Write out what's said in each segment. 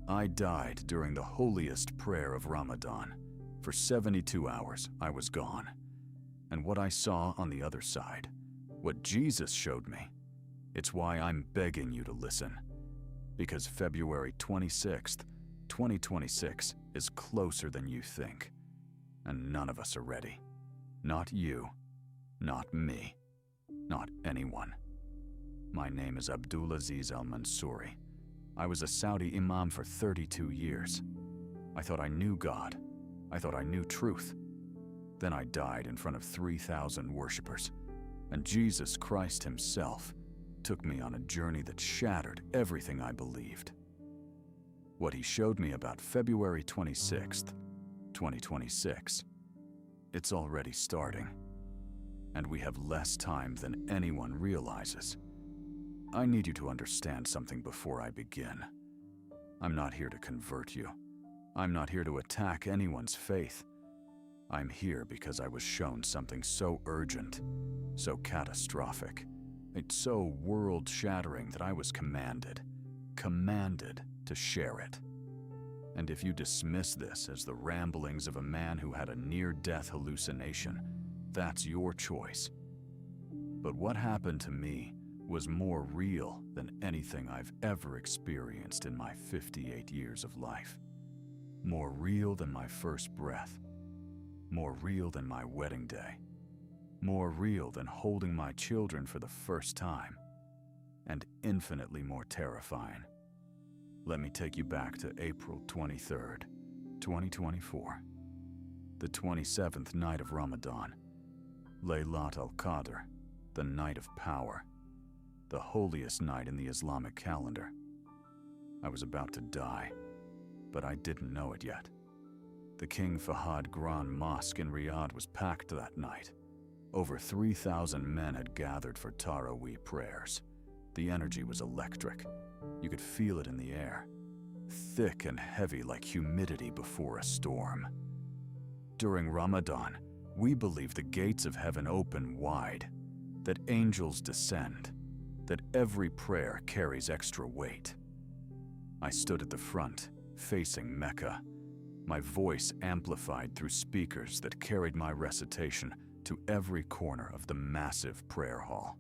I died during the holiest prayer of Ramadan. For 72 hours, I was gone. And what I saw on the other side, what Jesus showed me, it's why I'm begging you to listen. Because February 26th, 2026 is closer than you think. And none of us are ready. Not you, not me, not anyone. My name is Abdul-Aziz Al-Mansouri. I was a Saudi Imam for 32 years. I thought I knew God. I thought I knew truth. Then I died in front of 3,000 worshippers, and Jesus Christ himself took me on a journey that shattered everything I believed. What he showed me about February 26th, 2026, it's already starting, and we have less time than anyone realizes. I need you to understand something before I begin. I'm not here to convert you. I'm not here to attack anyone's faith. I'm here because I was shown something so urgent, so catastrophic, it's so world-shattering that I was commanded to share it. And if you dismiss this as the ramblings of a man who had a near-death hallucination, that's your choice. But what happened to me was more real than anything I've ever experienced in my 58 years of life. More real than my first breath. More real than my wedding day. More real than holding my children for the first time. And infinitely more terrifying. Let me take you back to April 23rd, 2024. The 27th night of Ramadan. Laylat al-Qadr, the night of power. The holiest night in the Islamic calendar. I was about to die, but I didn't know it yet. The King Fahad Grand Mosque in Riyadh was packed that night. Over 3,000 men had gathered for Taraweeh prayers. The energy was electric. You could feel it in the air, thick and heavy like humidity before a storm. During Ramadan, we believe the gates of heaven open wide, that angels descend, that every prayer carries extra weight. I stood at the front, facing Mecca, my voice amplified through speakers that carried my recitation to every corner of the massive prayer hall.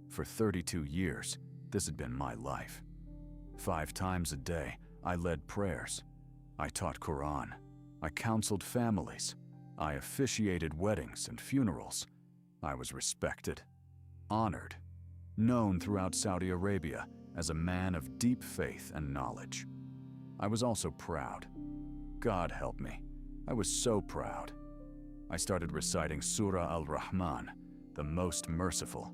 For 32 years, this had been my life. 5 times a day, I led prayers. I taught Quran. I counseled families. I officiated weddings and funerals. I was respected, honored, known throughout Saudi Arabia as a man of deep faith and knowledge. I was also proud. God help me. I was so proud. I started reciting Surah Al-Rahman, the most merciful.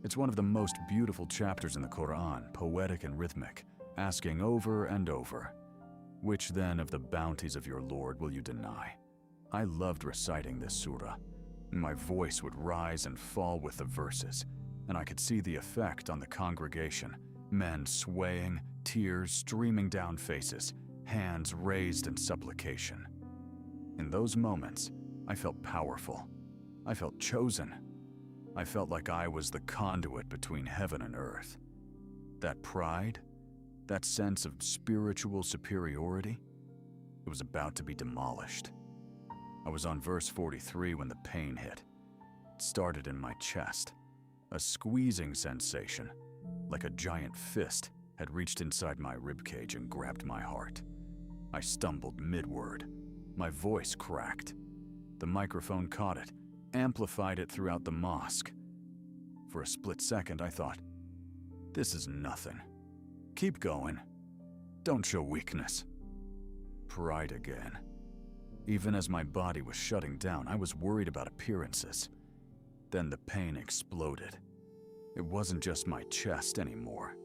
It's one of the most beautiful chapters in the Quran, poetic and rhythmic, asking over and over, "Which then of the bounties of your Lord will you deny?" I loved reciting this surah. My voice would rise and fall with the verses, and I could see the effect on the congregation, men swaying, tears streaming down faces, hands raised in supplication. In those moments, I felt powerful. I felt chosen. I felt like I was the conduit between heaven and earth. That pride, that sense of spiritual superiority, it was about to be demolished. I was on verse 43 when the pain hit. It started in my chest, a squeezing sensation, like a giant fist had reached inside my ribcage and grabbed my heart. I stumbled mid-word. My voice cracked. The microphone caught it, amplified it throughout the mosque. For a split second, I thought, this is nothing. Keep going. Don't show weakness. Pride again. Even as my body was shutting down, I was worried about appearances. Then the pain exploded. It wasn't just my chest anymore.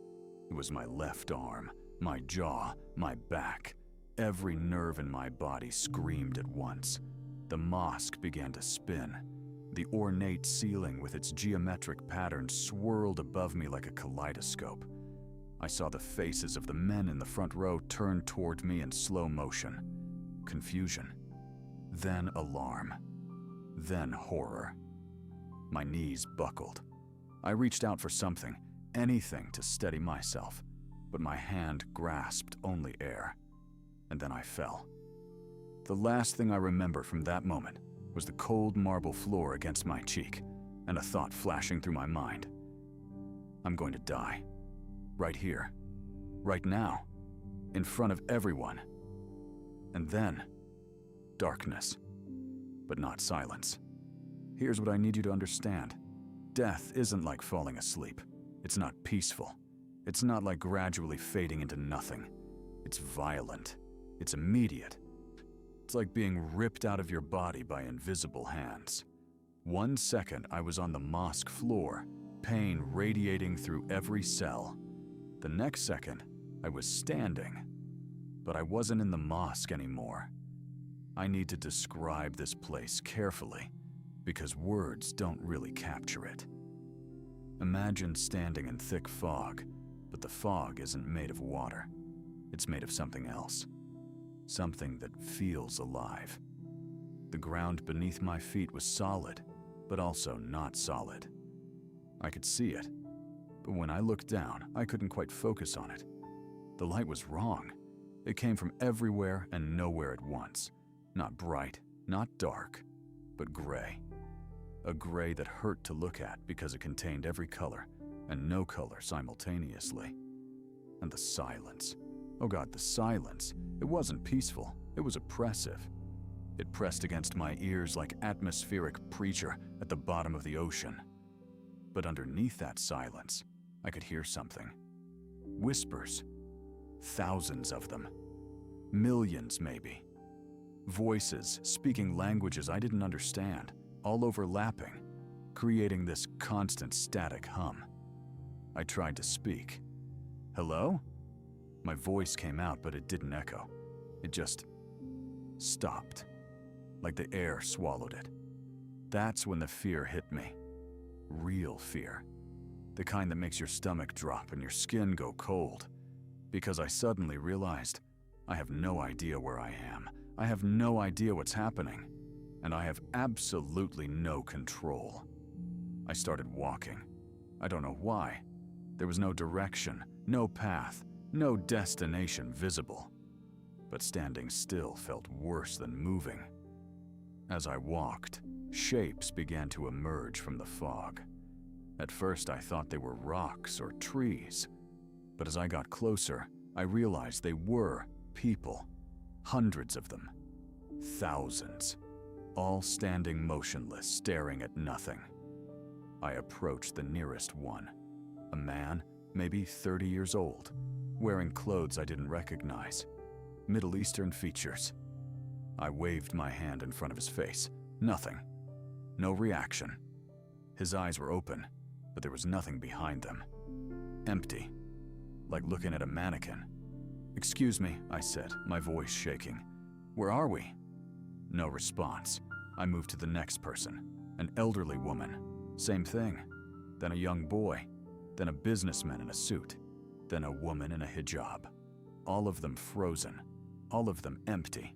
It was my left arm, my jaw, my back. Every nerve in my body screamed at once. The mosque began to spin. The ornate ceiling with its geometric patterns swirled above me like a kaleidoscope. I saw the faces of the men in the front row turn toward me in slow motion. Confusion. Then alarm. Then horror. My knees buckled. I reached out for something, anything to steady myself. but my hand grasped only air, and then I fell. The last thing I remember from that moment was the cold marble floor against my cheek and a thought flashing through my mind. I'm going to die. Right here. Right now. In front of everyone. And then, darkness. But not silence. Here's what I need you to understand. Death isn't like falling asleep. It's not peaceful. It's not like gradually fading into nothing. It's violent. It's immediate. It's like being ripped out of your body by invisible hands. 1 second, I was on the mosque floor, pain radiating through every cell. The next second, I was standing, but I wasn't in the mosque anymore. I need to describe this place carefully, because words don't really capture it. Imagine standing in thick fog, but the fog isn't made of water. It's made of something else. Something that feels alive. The ground beneath my feet was solid, but also not solid. I could see it, but when I looked down, I couldn't quite focus on it. The light was wrong. It came from everywhere and nowhere at once. Not bright, not dark, but gray. A gray that hurt to look at because it contained every color and no color simultaneously. And the silence. Oh God, the silence. It wasn't peaceful. It was oppressive. It pressed against my ears like atmospheric preacher at the bottom of the ocean. But underneath that silence, I could hear something. Whispers. Thousands of them. Millions, maybe. Voices speaking languages I didn't understand, all overlapping, creating this constant static hum. I tried to speak. Hello? My voice came out, but it didn't echo. It just stopped, like the air swallowed it. That's when the fear hit me. Real fear. The kind that makes your stomach drop and your skin go cold. Because I suddenly realized I have no idea where I am. I have no idea what's happening. And I have absolutely no control. I started walking. I don't know why. There was no direction, no path, no destination visible. But standing still felt worse than moving. As I walked, shapes began to emerge from the fog. At first I thought they were rocks or trees. But as I got closer, I realized they were people. Hundreds of them. Thousands. All standing motionless, staring at nothing. I approached the nearest one. A man, maybe 30 years old, wearing clothes I didn't recognize. Middle Eastern features. I waved my hand in front of his face. Nothing. No reaction. His eyes were open, but there was nothing behind them. Empty. Like looking at a mannequin. "Excuse me," I said, my voice shaking. "Where are we?" No response. I moved to the next person. An elderly woman. Same thing. Then a young boy. Then a businessman in a suit. Then a woman in a hijab. All of them frozen. All of them empty.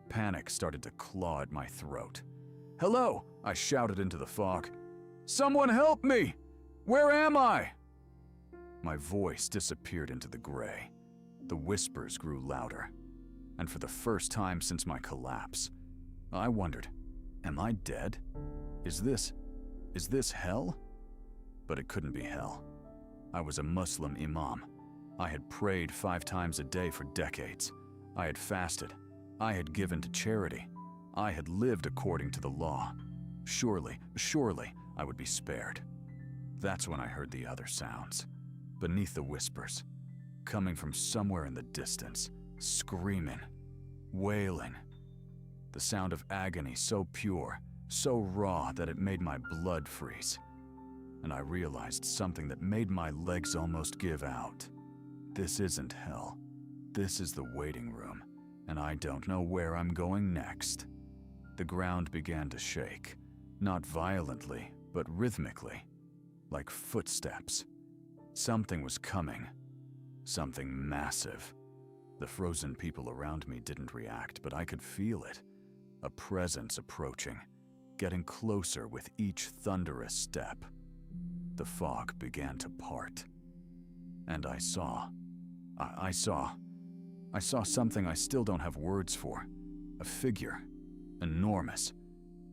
Panic started to claw at my throat. "Hello!" I shouted into the fog. "Someone help me! Where am I?" My voice disappeared into the gray. The whispers grew louder. And for the first time since my collapse, I wondered, am I dead? Is this hell? But it couldn't be hell. I was a Muslim Imam. I had prayed 5 times a day for decades. I had fasted. I had given to charity. I had lived according to the law. Surely, I would be spared. That's when I heard the other sounds. Beneath the whispers. Coming from somewhere in the distance. Screaming. Wailing. The sound of agony so pure, so raw that it made my blood freeze. And I realized something that made my legs almost give out. This isn't hell. This is the waiting room, and I don't know where I'm going next. The ground began to shake, not violently, but rhythmically, like footsteps. Something was coming. Something massive. The frozen people around me didn't react, but I could feel it. A presence approaching, getting closer with each thunderous step. The fog began to part. And I saw I saw something I still don't have words for. A figure, enormous,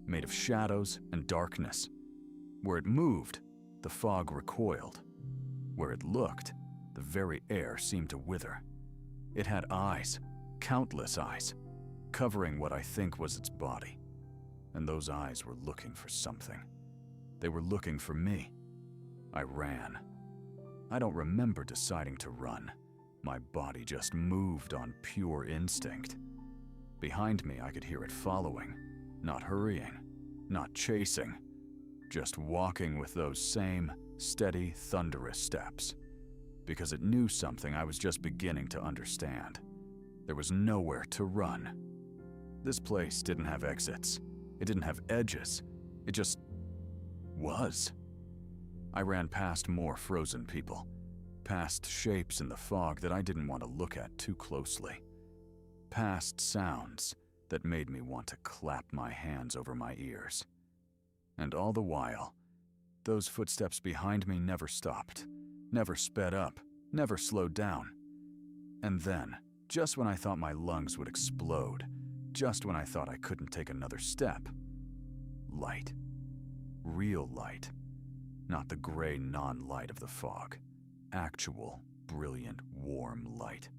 made of shadows and darkness. Where it moved, the fog recoiled. Where it looked, the very air seemed to wither. It had eyes, countless eyes, covering what I think was its body. And those eyes were looking for something. They were looking for me. I ran. I don't remember deciding to run. My body just moved on pure instinct. Behind me, I could hear it following, not hurrying, not chasing, just walking with those same steady, thunderous steps. Because it knew something I was just beginning to understand. There was nowhere to run. This place didn't have exits. It didn't have edges. It just was. I ran past more frozen people, past shapes in the fog that I didn't want to look at too closely, past sounds that made me want to clap my hands over my ears. And all the while, those footsteps behind me never stopped, never sped up, never slowed down. And then, just when I thought my lungs would explode, just when I thought I couldn't take another step, light. Real light. Not the gray non-light of the fog. Actual, brilliant, warm light.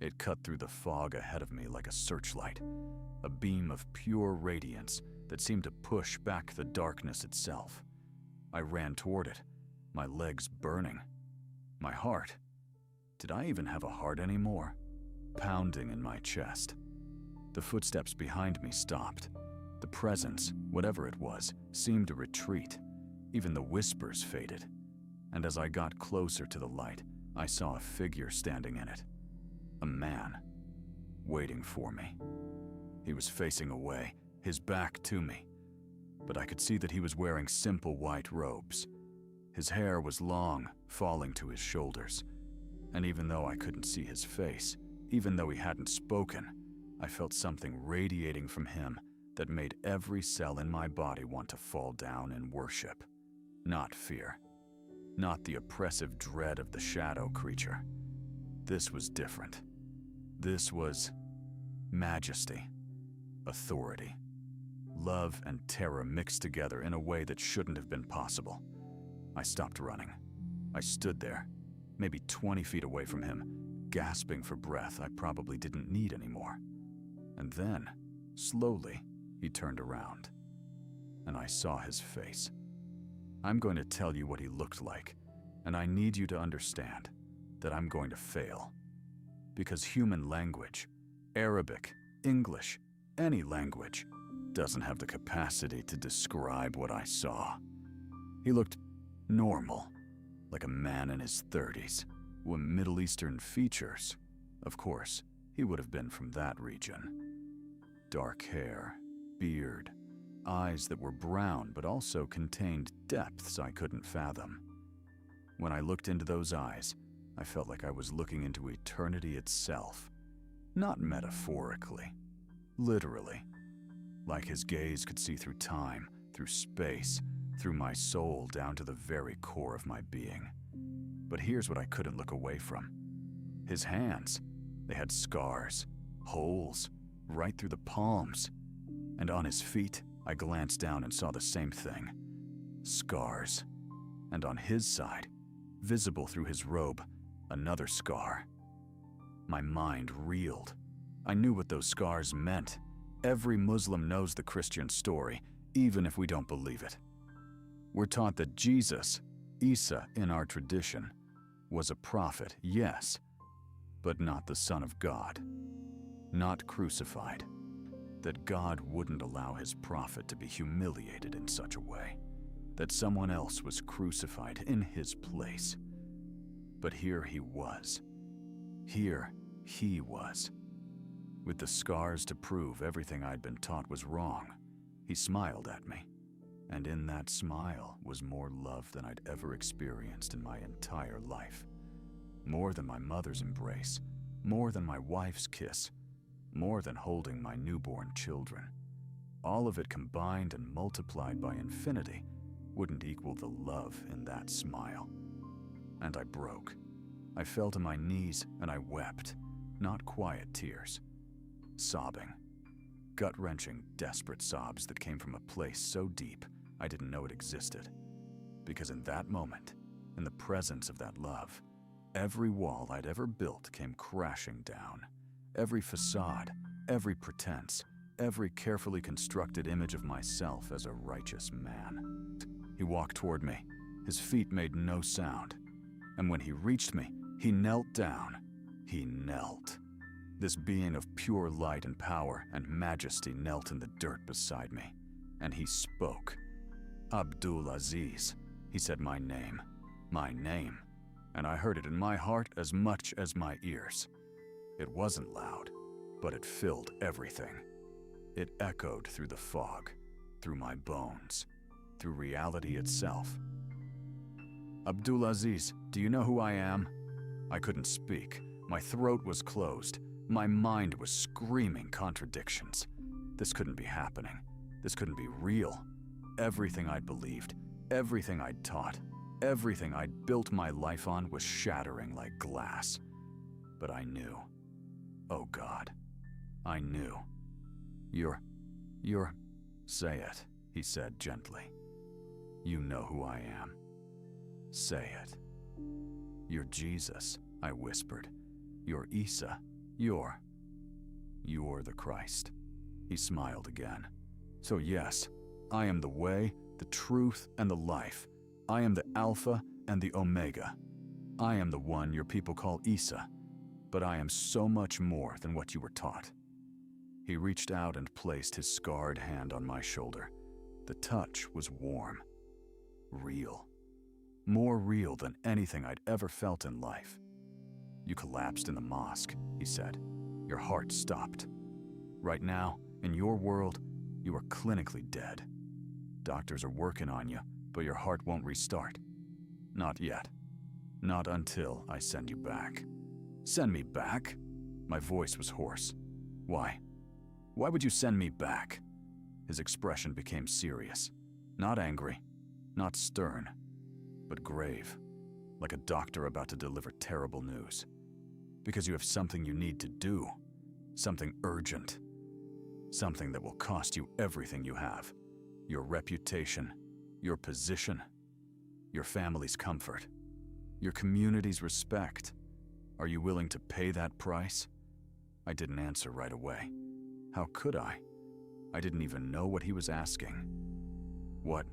It cut through the fog ahead of me like a searchlight, a beam of pure radiance that seemed to push back the darkness itself. I ran toward it, my legs burning. My heart. Did I even have a heart anymore? Pounding in my chest. The footsteps behind me stopped. The presence, whatever it was, seemed to retreat. Even the whispers faded. And as I got closer to the light, I saw a figure standing in it. A man, waiting for me. He was facing away, his back to me. But I could see that he was wearing simple white robes. His hair was long, falling to his shoulders. And even though I couldn't see his face, even though he hadn't spoken, I felt something radiating from him that made every cell in my body want to fall down and worship. Not fear. Not the oppressive dread of the shadow creature. This was different. This was majesty, authority, love and terror mixed together in a way that shouldn't have been possible. I stopped running. I stood there, maybe 20 feet away from him, gasping for breath I probably didn't need anymore. And then, slowly, he turned around, and I saw his face. I'm going to tell you what he looked like, and I need you to understand that I'm going to fail. Because human language, Arabic, English, any language, doesn't have the capacity to describe what I saw. He looked normal, like a man in his 30s, with Middle Eastern features. Of course, he would have been from that region. Dark hair, beard, eyes that were brown but also contained depths I couldn't fathom. When I looked into those eyes, I felt like I was looking into eternity itself. Not metaphorically, literally. Like his gaze could see through time, through space, through my soul down to the very core of my being. But here's what I couldn't look away from. His hands, they had scars, holes, right through the palms. And on his feet, I glanced down and saw the same thing. Scars. And on his side, visible through his robe, another scar. My mind reeled. I knew what those scars meant. Every Muslim knows the Christian story, even if we don't believe it. We're taught that Jesus, Isa in our tradition, was a prophet, yes, but not the Son of God. Not crucified. That God wouldn't allow his prophet to be humiliated in such a way. That someone else was crucified in his place. But here he was. Here he was. With the scars to prove everything I'd been taught was wrong, he smiled at me. And in that smile was more love than I'd ever experienced in my entire life. More than my mother's embrace, more than my wife's kiss, more than holding my newborn children. All of it combined and multiplied by infinity wouldn't equal the love in that smile. And I broke. I fell to my knees and I wept, not quiet tears. Sobbing. Gut-wrenching, desperate sobs that came from a place so deep I didn't know it existed. Because in that moment, in the presence of that love, every wall I'd ever built came crashing down. Every facade, every pretense, every carefully constructed image of myself as a righteous man. He walked toward me. His feet made no sound. And when he reached me, he knelt down. He knelt. This being of pure light and power and majesty knelt in the dirt beside me. And he spoke. Abdul-Aziz. He said my name. And I heard it in my heart as much as my ears. It wasn't loud, but it filled everything. It echoed through the fog, through my bones, through reality itself. Abdul-Aziz, do you know who I am? I couldn't speak. My throat was closed. My mind was screaming contradictions. This couldn't be happening. This couldn't be real. Everything I'd believed, everything I'd taught, everything I'd built my life on was shattering like glass. But I knew. Oh God, I knew. You're, say it, he said gently. You know who I am. Say it. You're Jesus, I whispered. You're Isa. You're the Christ. He smiled again. So yes, I am the way, the truth, and the life. I am the Alpha and the Omega. I am the one your people call Isa, but I am so much more than what you were taught. He reached out and placed his scarred hand on my shoulder. The touch was warm, real, more real than anything I'd ever felt in life. You collapsed in the mosque, he said. Your heart stopped. Right now, in your world, you are clinically dead. Doctors are working on you, but your heart won't restart. Not yet. Not until I send you back. Send me back? My voice was hoarse. Why? Why would you send me back? His expression became serious. Not angry, not stern, but grave, like a doctor about to deliver terrible news. Because you have something you need to do, something urgent, something that will cost you everything you have, your reputation, your position, your family's comfort, your community's respect. Are you willing to pay that price? I didn't answer right away. How could I? I didn't even know what he was asking. What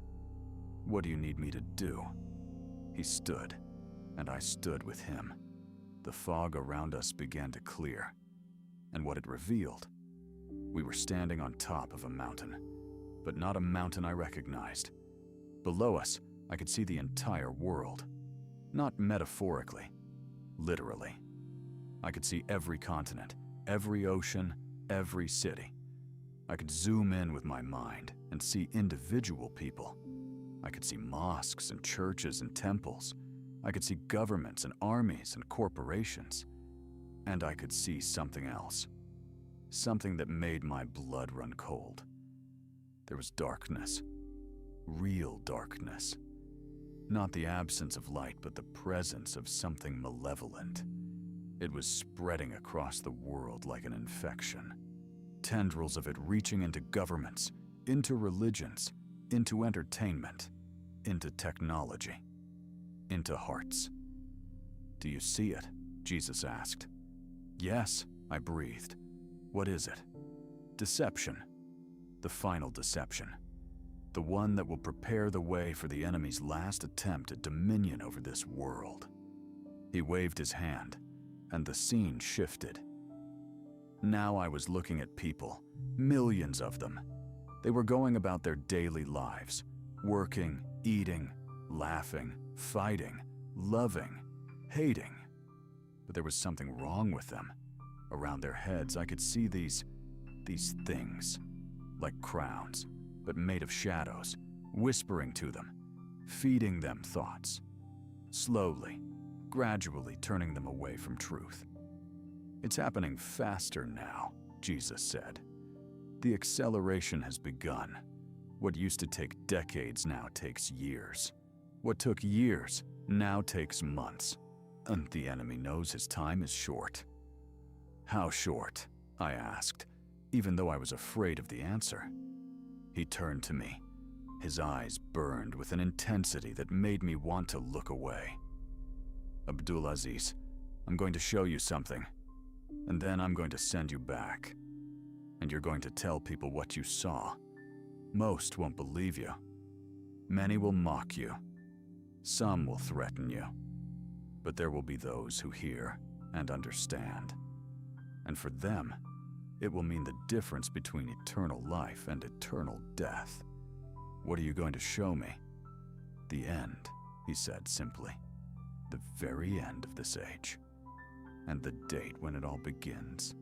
do you need me to do? He stood, and I stood with him. The fog around us began to clear, and what it revealed, we were standing on top of a mountain, but not a mountain I recognized. Below us, I could see the entire world, not metaphorically, literally. I could see every continent, every ocean, every city. I could zoom in with my mind and see individual people. I could see mosques and churches and temples. I could see governments and armies and corporations. And I could see something else. Something that made my blood run cold. There was darkness. Real darkness. Not the absence of light, but the presence of something malevolent. It was spreading across the world like an infection. Tendrils of it reaching into governments, into religions, into entertainment, into technology, into hearts. Do you see it? Jesus asked. Yes, I breathed. What is it? Deception. The final deception. The one that will prepare the way for the enemy's last attempt at dominion over this world. He waved his hand, and the scene shifted. Now I was looking at people, millions of them. They were going about their daily lives, working, eating, laughing, fighting, loving, hating. But there was something wrong with them. Around their heads, I could see these things, like crowns, but made of shadows, whispering to them, feeding them thoughts, slowly, gradually turning them away from truth. It's happening faster now, Jesus said. The acceleration has begun. What used to take decades now takes years. What took years now takes months. And the enemy knows his time is short. How short? I asked, even though I was afraid of the answer. He turned to me. His eyes burned with an intensity that made me want to look away. Abdul-Aziz, I'm going to show you something, and then I'm going to send you back. And you're going to tell people what you saw. Most won't believe you. Many will mock you. Some will threaten you. But there will be those who hear and understand. And for them, it will mean the difference between eternal life and eternal death. What are you going to show me? The end, he said simply. The very end of this age. And the date when it all begins.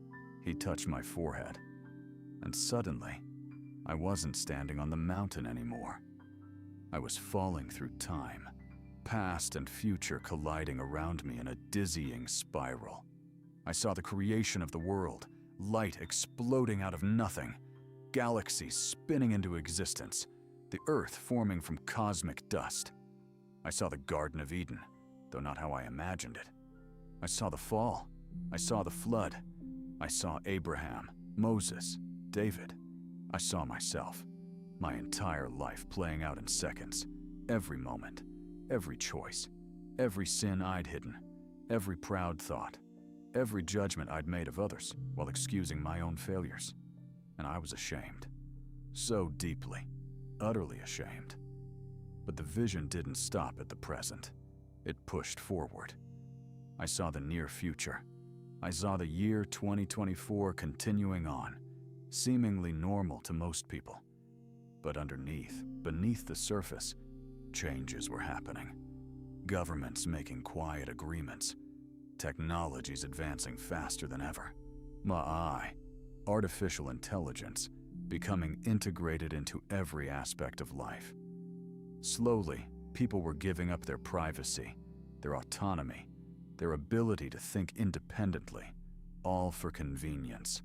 He touched my forehead. And suddenly, I wasn't standing on the mountain anymore. I was falling through time, past and future colliding around me in a dizzying spiral. I saw the creation of the world, light exploding out of nothing, galaxies spinning into existence, the earth forming from cosmic dust. I saw the Garden of Eden, though not how I imagined it. I saw the fall. I saw the flood. I saw Abraham, Moses, David. I saw myself, my entire life playing out in seconds, every moment, every choice, every sin I'd hidden, every proud thought, every judgment I'd made of others while excusing my own failures. And I was ashamed. So deeply, utterly ashamed. But the vision didn't stop at the present. It pushed forward. I saw the near future. I saw the year 2024 continuing on, seemingly normal to most people. But underneath, beneath the surface, changes were happening. Governments making quiet agreements. Technologies advancing faster than ever. AI, artificial intelligence, becoming integrated into every aspect of life. Slowly, people were giving up their privacy, their autonomy, their ability to think independently, all for convenience.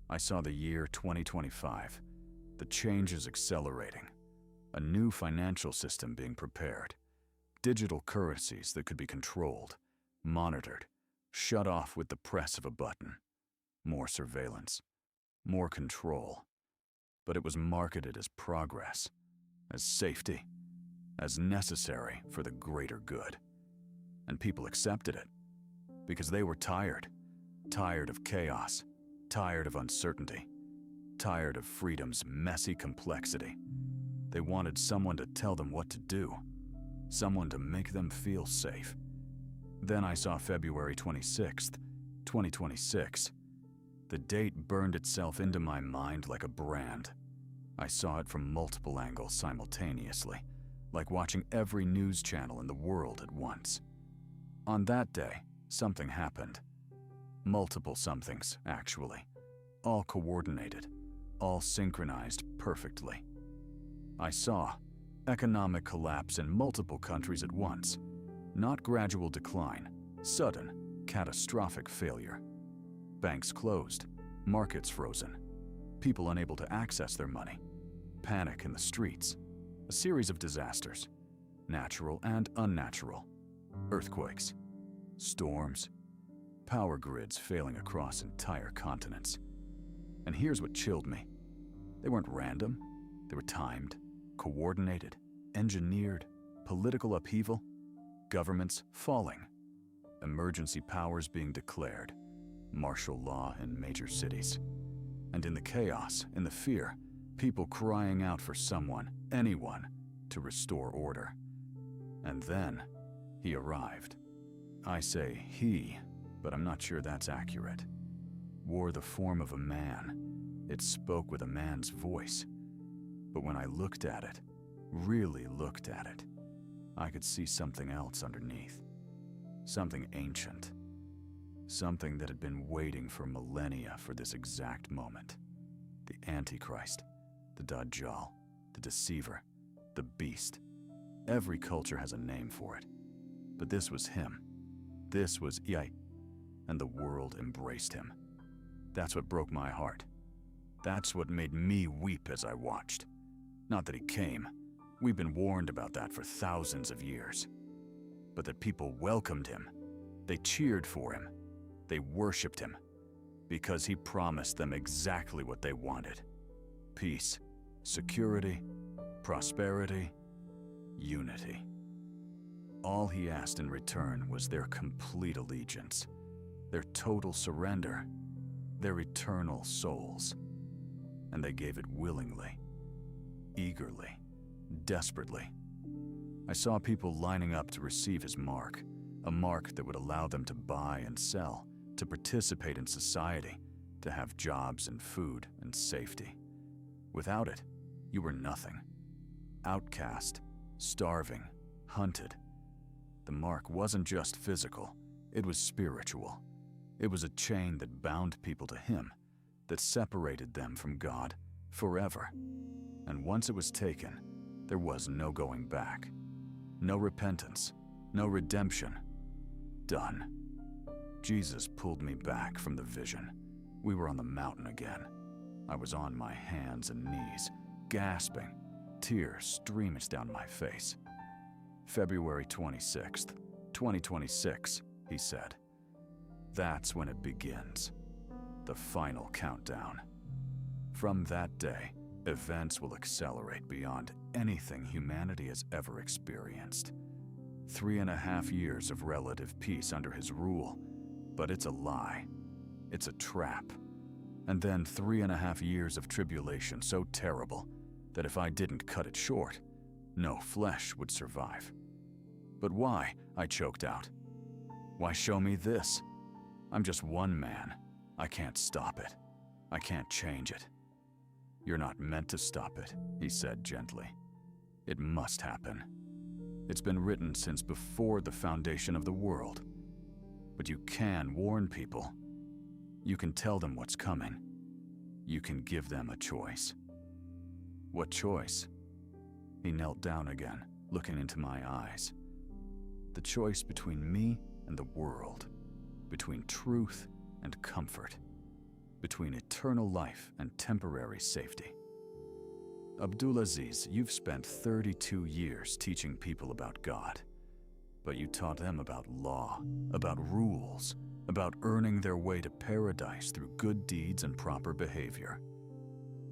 I saw the year 2025, the changes accelerating, a new financial system being prepared, digital currencies that could be controlled, monitored, shut off with the press of a button. More surveillance, more control. But it was marketed as progress, as safety, as necessary for the greater good. And people accepted it, because they were tired of chaos, tired of uncertainty, tired of freedom's messy complexity. They wanted someone to tell them what to do, someone to make them feel safe. Then I saw February 26th, 2026. The date burned itself into my mind like a brand. I saw it from multiple angles simultaneously, like watching every news channel in the world at once. On that day, something happened. Multiple somethings, actually. All coordinated, all synchronized perfectly. I saw economic collapse in multiple countries at once. Not gradual decline, sudden, catastrophic failure. Banks closed, markets frozen, people unable to access their money, panic in the streets, a series of disasters, natural and unnatural, earthquakes, storms, power grids failing across entire continents. And here's what chilled me. They weren't random, they were timed, coordinated, engineered, political upheaval, governments falling, emergency powers being declared, martial law in major cities. And in the chaos, in the fear, people crying out for someone, anyone, to restore order. And then, he arrived. I say he, but I'm not sure that's accurate. Wore the form of a man. It spoke with a man's voice. But when I looked at it, really looked at it, I could see something else underneath. Something ancient. Something that had been waiting for millennia for this exact moment. The Antichrist, the Dajjal, the deceiver, the beast. Every culture has a name for it. But this was him. This was Yai. And the world embraced him. That's what broke my heart. That's what made me weep as I watched. Not that he came. We've been warned about that for thousands of years. But that people welcomed him, They cheered for him. They worshipped him because he promised them exactly what they wanted: peace, security, prosperity, unity. All he asked in return was their complete allegiance, their total surrender, their eternal souls. And they gave it willingly, eagerly, desperately. I saw people lining up to receive his mark, a mark that would allow them to buy and sell, to participate in society, to have jobs and food and safety. Without it, you were nothing. Outcast, starving, hunted. The mark wasn't just physical, it was spiritual. It was a chain that bound people to him, that separated them from God forever. And once it was taken, there was no going back. No repentance, no redemption. Done. Jesus pulled me back from the vision. We were on the mountain again. I was on my hands and knees, gasping, tears streaming down my face. February 26th, 2026, he said. That's when it begins. The final countdown. From that day, events will accelerate beyond anything humanity has ever experienced. 3.5 years of relative peace under his rule, but it's a lie. It's a trap. And then 3.5 years of tribulation so terrible that if I didn't cut it short, no flesh would survive. But why? I choked out. Why show me this? I'm just one man. I can't stop it. I can't change it. You're not meant to stop it, he said gently. It must happen. It's been written since before the foundation of the world. But you can warn people. You can tell them what's coming. You can give them a choice. What choice? He knelt down again, looking into my eyes. The choice between me and the world, between truth and comfort, between eternal life and temporary safety. Abdul-Aziz, you've spent 32 years teaching people about God, but you taught them about law, about rules, about earning their way to paradise through good deeds and proper behavior.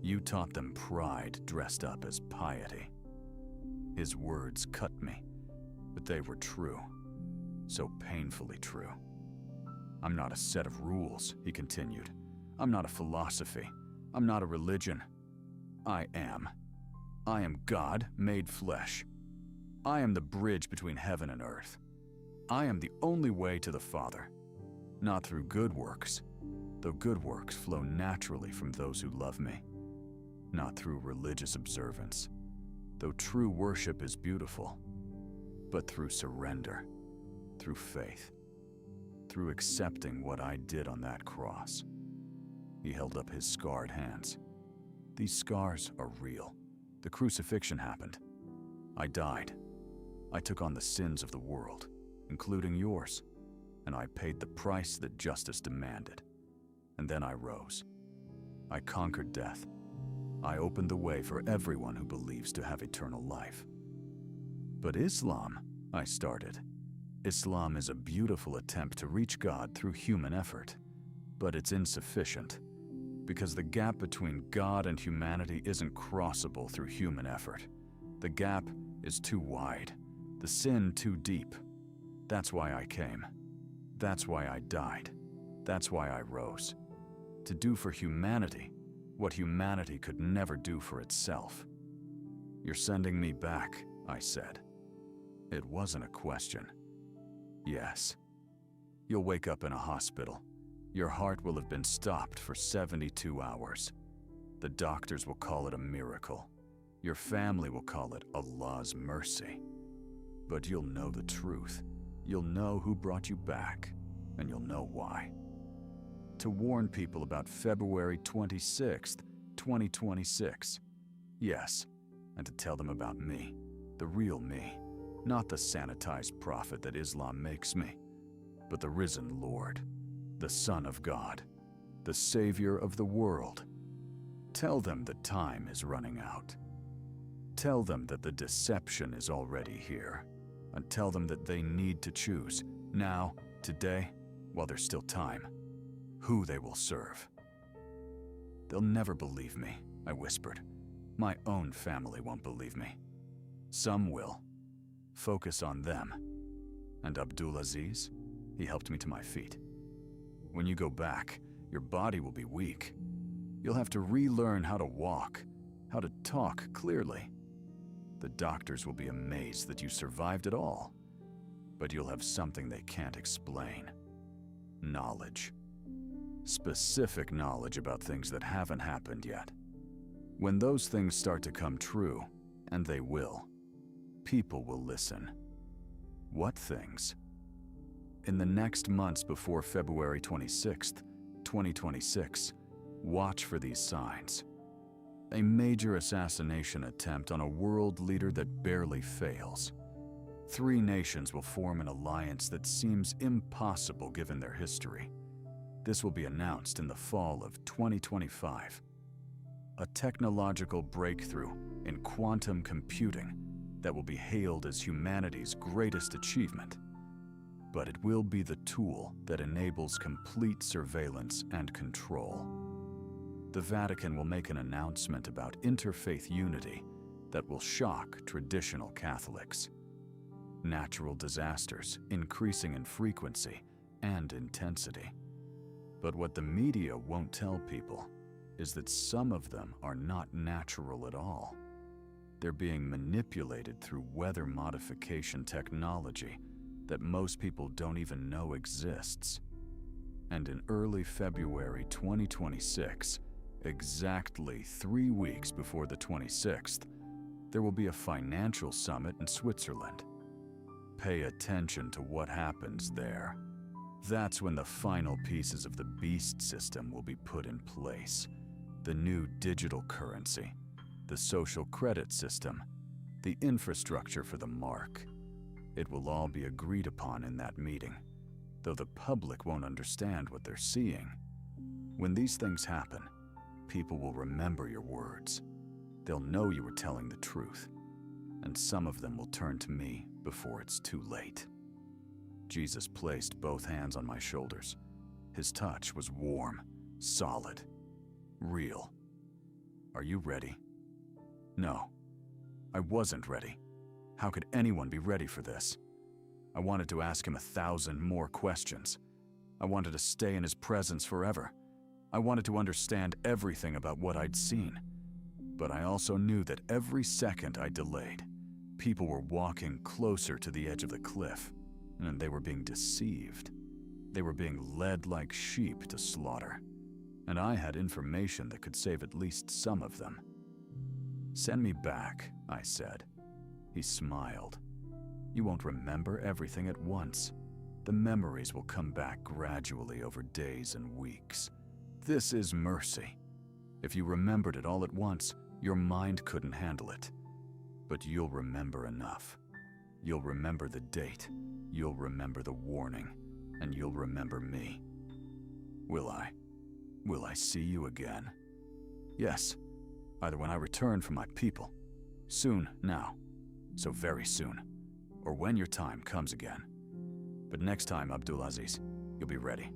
You taught them pride dressed up as piety. His words cut me, but they were true, so painfully true. I'm not a set of rules, he continued. I'm not a philosophy. I'm not a religion. I am. I am God made flesh. I am the bridge between heaven and earth. I am the only way to the Father, not through good works, though good works flow naturally from those who love me, not through religious observance, though true worship is beautiful, but through surrender, through faith, through accepting what I did on that cross. He held up his scarred hands. These scars are real. The crucifixion happened. I died. I took on the sins of the world, including yours, and I paid the price that justice demanded. And then I rose. I conquered death. I opened the way for everyone who believes to have eternal life. But Islam, I started. Islam is a beautiful attempt to reach God through human effort, but it's insufficient, because the gap between God and humanity isn't crossable through human effort. The gap is too wide, the sin too deep. That's why I came. That's why I died. That's why I rose. To do for humanity what humanity could never do for itself. You're sending me back, I said. It wasn't a question. Yes. You'll wake up in a hospital. Your heart will have been stopped for 72 hours. The doctors will call it a miracle. Your family will call it Allah's mercy. But you'll know the truth. You'll know who brought you back, and you'll know why. To warn people about February 26th, 2026. Yes, and to tell them about me, the real me, not the sanitized prophet that Islam makes me, but the risen Lord, the Son of God, the Savior of the world. Tell them that time is running out. Tell them that the deception is already here, and tell them that they need to choose, now Today, while there's still time, who they will serve. They'll never believe me, I whispered. My own family won't believe me. Some will. Focus on them. And Abdul-Aziz, he helped me to my feet. When you go back, your body will be weak. You'll have to relearn how to walk, how to talk clearly. The doctors will be amazed that you survived it all. But you'll have something they can't explain. Knowledge. Specific knowledge about things that haven't happened yet. When those things start to come true, and they will, people will listen. What things? In the next months before February 26th, 2026, watch for these signs. A major assassination attempt on a world leader that barely fails. 3 nations will form an alliance that seems impossible given their history. This will be announced in the fall of 2025. A technological breakthrough in quantum computing that will be hailed as humanity's greatest achievement. But it will be the tool that enables complete surveillance and control. The Vatican will make an announcement about interfaith unity that will shock traditional Catholics. Natural disasters increasing in frequency and intensity. But what the media won't tell people is that some of them are not natural at all. They're being manipulated through weather modification technology that most people don't even know exists. And in early February 2026, exactly 3 weeks before the 26th, there will be a financial summit in Switzerland. Pay attention to what happens there. That's when the final pieces of the beast system will be put in place. The new digital currency, the social credit system, the infrastructure for the mark. It will all be agreed upon in that meeting, though the public won't understand what they're seeing. When these things happen, people will remember your words. They'll know you were telling the truth, and some of them will turn to me before it's too late. Jesus placed both hands on my shoulders. His touch was warm, solid, real. Are you ready? No, I wasn't ready. How could anyone be ready for this? I wanted to ask him 1,000 more questions. I wanted to stay in his presence forever. I wanted to understand everything about what I'd seen. But I also knew that every second I delayed, people were walking closer to the edge of the cliff, and they were being deceived. They were being led like sheep to slaughter. And I had information that could save at least some of them. Send me back, I said. He smiled. You won't remember everything at once. The memories will come back gradually over days and weeks. This is mercy. If you remembered it all at once, your mind couldn't handle it. But you'll remember enough. You'll remember the date, you'll remember the warning, and you'll remember me. Will I? Will I see you again? Yes, either when I return from my people. Soon now. So very soon. Or when your time comes again. But next time, Abdul-Aziz, you'll be ready.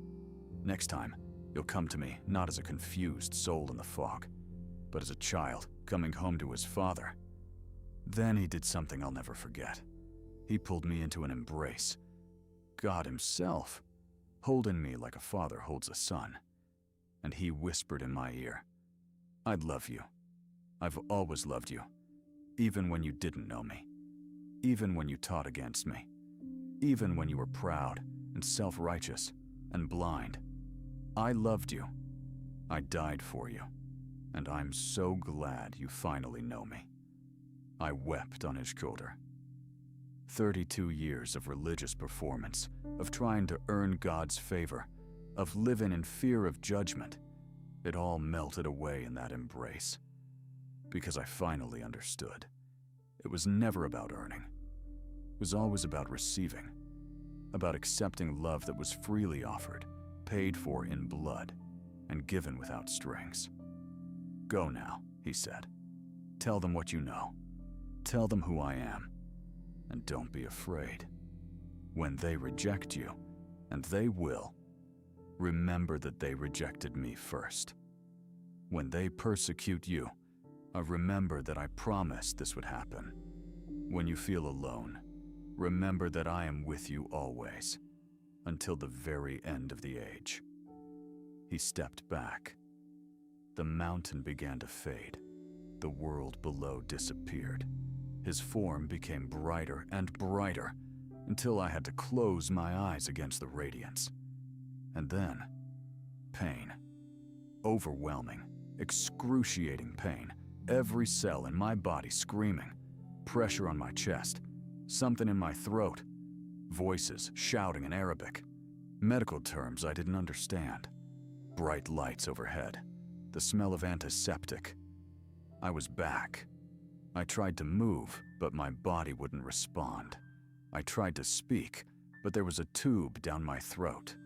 Next time, you'll come to me not as a confused soul in the fog, but as a child coming home to his father. Then he did something I'll never forget. He pulled me into an embrace. God himself, holding me like a father holds a son. And he whispered in my ear, I love you. I've always loved you, even when you didn't know me, even when you taught against me, even when you were proud and self-righteous and blind. I loved you. I died for you, and I'm so glad you finally know me. I wept on his shoulder. 32 years of religious performance, of trying to earn God's favor, of living in fear of judgment. It all melted away in that embrace. Because I finally understood. It was never about earning. It was always about receiving. About accepting love that was freely offered, paid for in blood, and given without strings. Go now, he said. Tell them what you know. Tell them who I am. And don't be afraid. When they reject you, and they will, remember that they rejected me first. When they persecute you, remember that I promised this would happen. When you feel alone, remember that I am with you always, until the very end of the age." He stepped back. The mountain began to fade. The world below disappeared. His form became brighter and brighter until I had to close my eyes against the radiance. And then, pain. Overwhelming, excruciating pain. Every cell in my body screaming. Pressure on my chest. Something in my throat. Voices shouting in Arabic. Medical terms I didn't understand. Bright lights overhead. The smell of antiseptic. I was back. I tried to move, but my body wouldn't respond. I tried to speak, but there was a tube down my throat.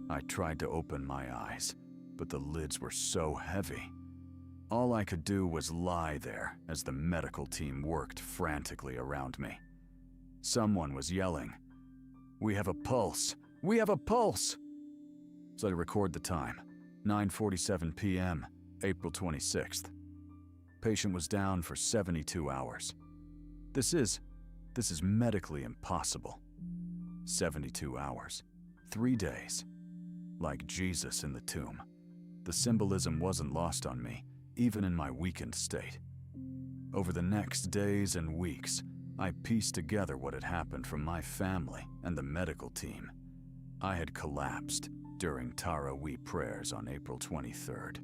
I tried to open my eyes, but the lids were so heavy. All I could do was lie there as the medical team worked frantically around me. Someone was yelling, "We have a pulse! We have a pulse!" So I record the time, 9:47 p.m., April 26th. Patient was down for 72 hours. This is medically impossible. 72 hours, 3 days. Like Jesus in the tomb. The symbolism wasn't lost on me, even in my weakened state. Over the next days and weeks, I pieced together what had happened from my family and the medical team. I had collapsed during Taraweeh prayers on April 23rd.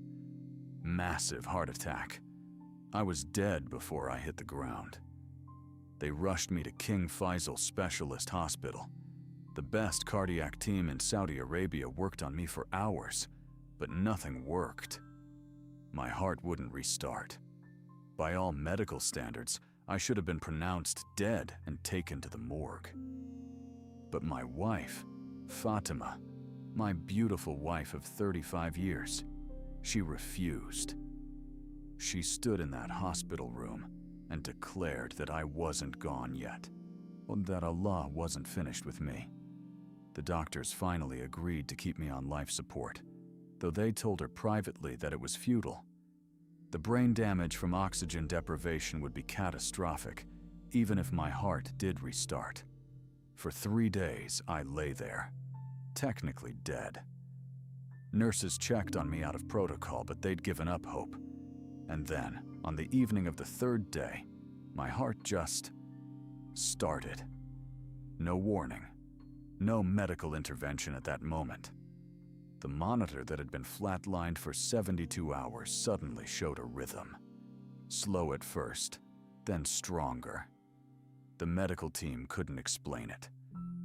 Massive heart attack. I was dead before I hit the ground. They rushed me to King Faisal Specialist Hospital. The best cardiac team in Saudi Arabia worked on me for hours, but nothing worked. My heart wouldn't restart. By all medical standards, I should have been pronounced dead and taken to the morgue. But my wife, Fatima, my beautiful wife of 35 years, she refused. She stood in that hospital room and declared that I wasn't gone yet, or that Allah wasn't finished with me. The doctors finally agreed to keep me on life support, though they told her privately that it was futile. The brain damage from oxygen deprivation would be catastrophic, even if my heart did restart. For 3 days, I lay there, technically dead. Nurses checked on me out of protocol, but they'd given up hope. And then, on the evening of the 3rd day, my heart just started. No warning, no medical intervention at that moment. The monitor that had been flatlined for 72 hours suddenly showed a rhythm. Slow at first, then stronger. The medical team couldn't explain it.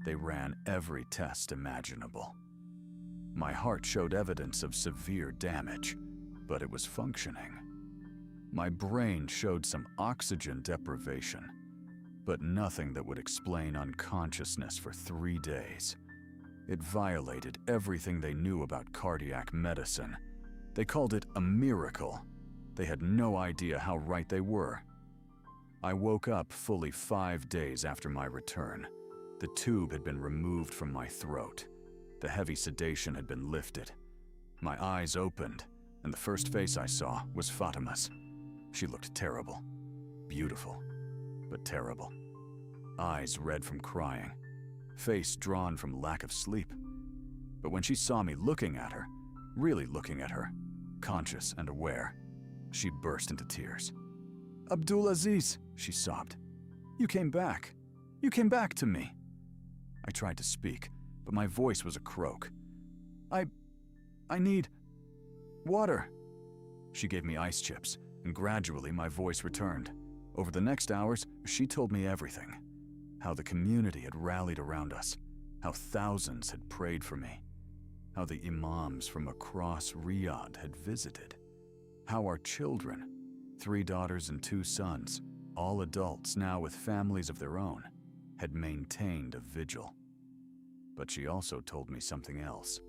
They ran every test imaginable. My heart showed evidence of severe damage, but it was functioning. My brain showed some oxygen deprivation, but nothing that would explain unconsciousness for 3 days. It violated everything they knew about cardiac medicine. They called it a miracle. They had no idea how right they were. I woke up fully 5 days after my return. The tube had been removed from my throat. The heavy sedation had been lifted. My eyes opened, and the first face I saw was Fatima's. She looked terrible. Beautiful, but terrible. Eyes red from crying. Face drawn from lack of sleep. But when she saw me looking at her, really looking at her, conscious and aware, she burst into tears. "Abdul-Aziz," she sobbed. "You came back. You came back to me." I tried to speak, but my voice was a croak. I need water." She gave me ice chips, and gradually my voice returned. Over the next hours, she told me everything. How the community had rallied around us, how thousands had prayed for me, how the imams from across Riyadh had visited, how our children, 3 daughters and 2 sons, all adults now with families of their own, had maintained a vigil. But she also told me something else,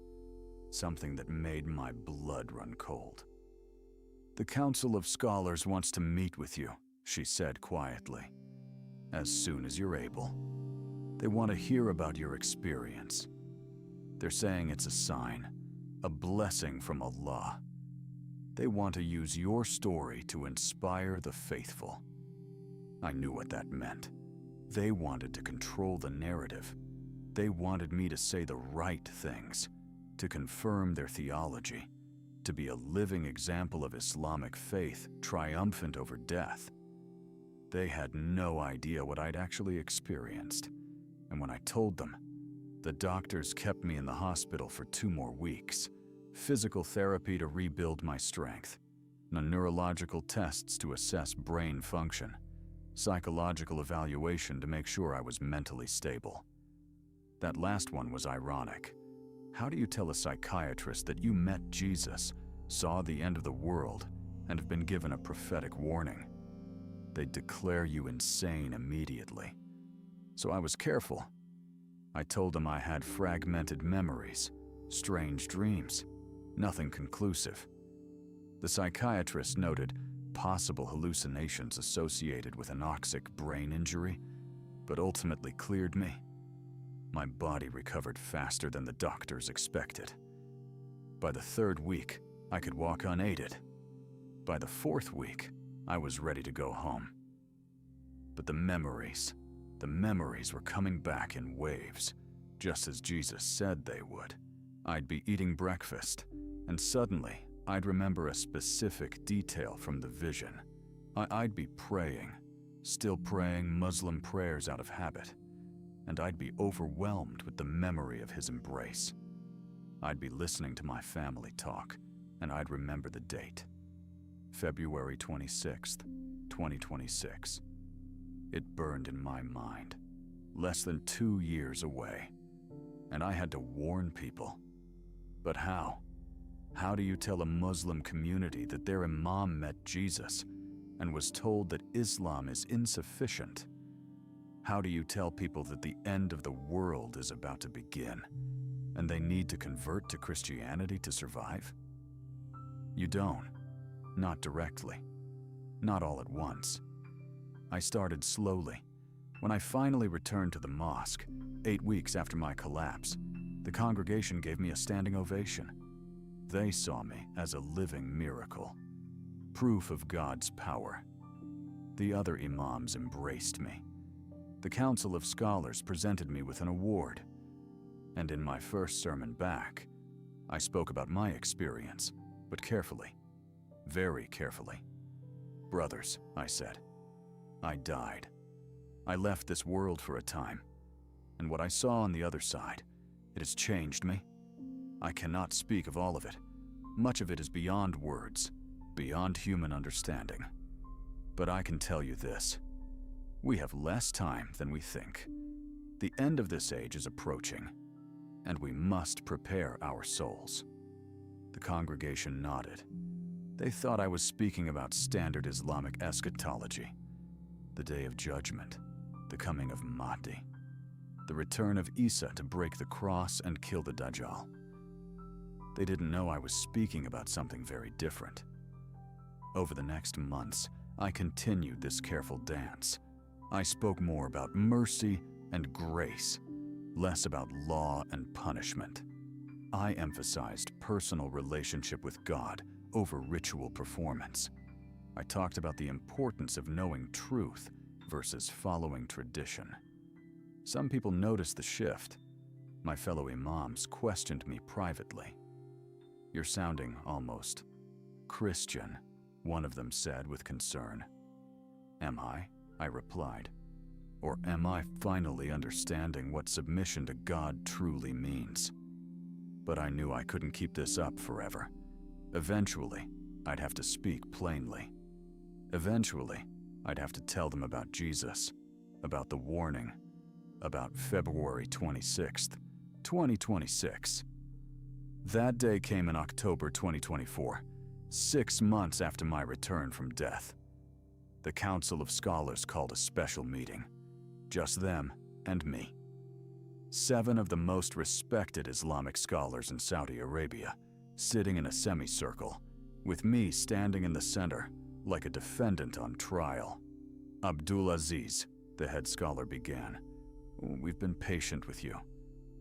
something that made my blood run cold. "The Council of Scholars wants to meet with you," she said quietly, "as soon as you're able. They want to hear about your experience. They're saying it's a sign, a blessing from Allah. They want to use your story to inspire the faithful. I knew what that meant. They wanted to control the narrative. They wanted me to say the right things, to confirm their theology, to be a living example of Islamic faith triumphant over death. They had no idea what I'd actually experienced, and when I told them, the doctors kept me in the hospital for 2 more weeks, physical therapy to rebuild my strength, neurological tests to assess brain function, psychological evaluation to make sure I was mentally stable. That last one was ironic. How do you tell a psychiatrist that you met Jesus, saw the end of the world, and have been given a prophetic warning? They'd declare you insane immediately. So I was careful. I told them I had fragmented memories, strange dreams, nothing conclusive. The psychiatrist noted possible hallucinations associated with anoxic brain injury, but ultimately cleared me. My body recovered faster than the doctors expected. By the 3rd week, I could walk unaided. By the 4th week, I was ready to go home. But the memories were coming back in waves, just as Jesus said they would. I'd be eating breakfast, and suddenly, I'd remember a specific detail from the vision. I'd be praying, still praying Muslim prayers out of habit, and I'd be overwhelmed with the memory of his embrace. I'd be listening to my family talk, and I'd remember the date. February 26th, 2026. It burned in my mind. Less than 2 years away. And I had to warn people. But how? How do you tell a Muslim community that their imam met Jesus and was told that Islam is insufficient? How do you tell people that the end of the world is about to begin and they need to convert to Christianity to survive? You don't. Not directly. Not all at once. I started slowly. When I finally returned to the mosque, 8 weeks after my collapse, the congregation gave me a standing ovation. They saw me as a living miracle, proof of God's power. The other imams embraced me. The Council of Scholars presented me with an award. And in my first sermon back, I spoke about my experience, but carefully, very carefully. Brothers, I said, I died. I left this world for a time, and what I saw on the other side, it has changed me. I cannot speak of all of it. Much of it is beyond words, beyond human understanding. But I can tell you this. We have less time than we think. The end of this age is approaching, and we must prepare our souls. The congregation nodded. They thought I was speaking about standard Islamic eschatology, the day of judgment, the coming of Mahdi, the return of Isa to break the cross and kill the Dajjal. They didn't know I was speaking about something very different. Over the next months, I continued this careful dance. I spoke more about mercy and grace, less about law and punishment. I emphasized personal relationship with God over ritual performance. I talked about the importance of knowing truth versus following tradition. Some people noticed the shift. My fellow imams questioned me privately. You're sounding almost Christian, one of them said with concern. Am I? I replied. Or am I finally understanding what submission to God truly means? But I knew I couldn't keep this up forever. Eventually, I'd have to speak plainly. Eventually, I'd have to tell them about Jesus, about the warning, about February 26th, 2026. That day came in October 2024, 6 months after my return from death. The Council of Scholars called a special meeting. Just them and me. 7 of the most respected Islamic scholars in Saudi Arabia, sitting in a semicircle, with me standing in the center, like a defendant on trial. Abdul-Aziz, the head scholar, began. We've been patient with you.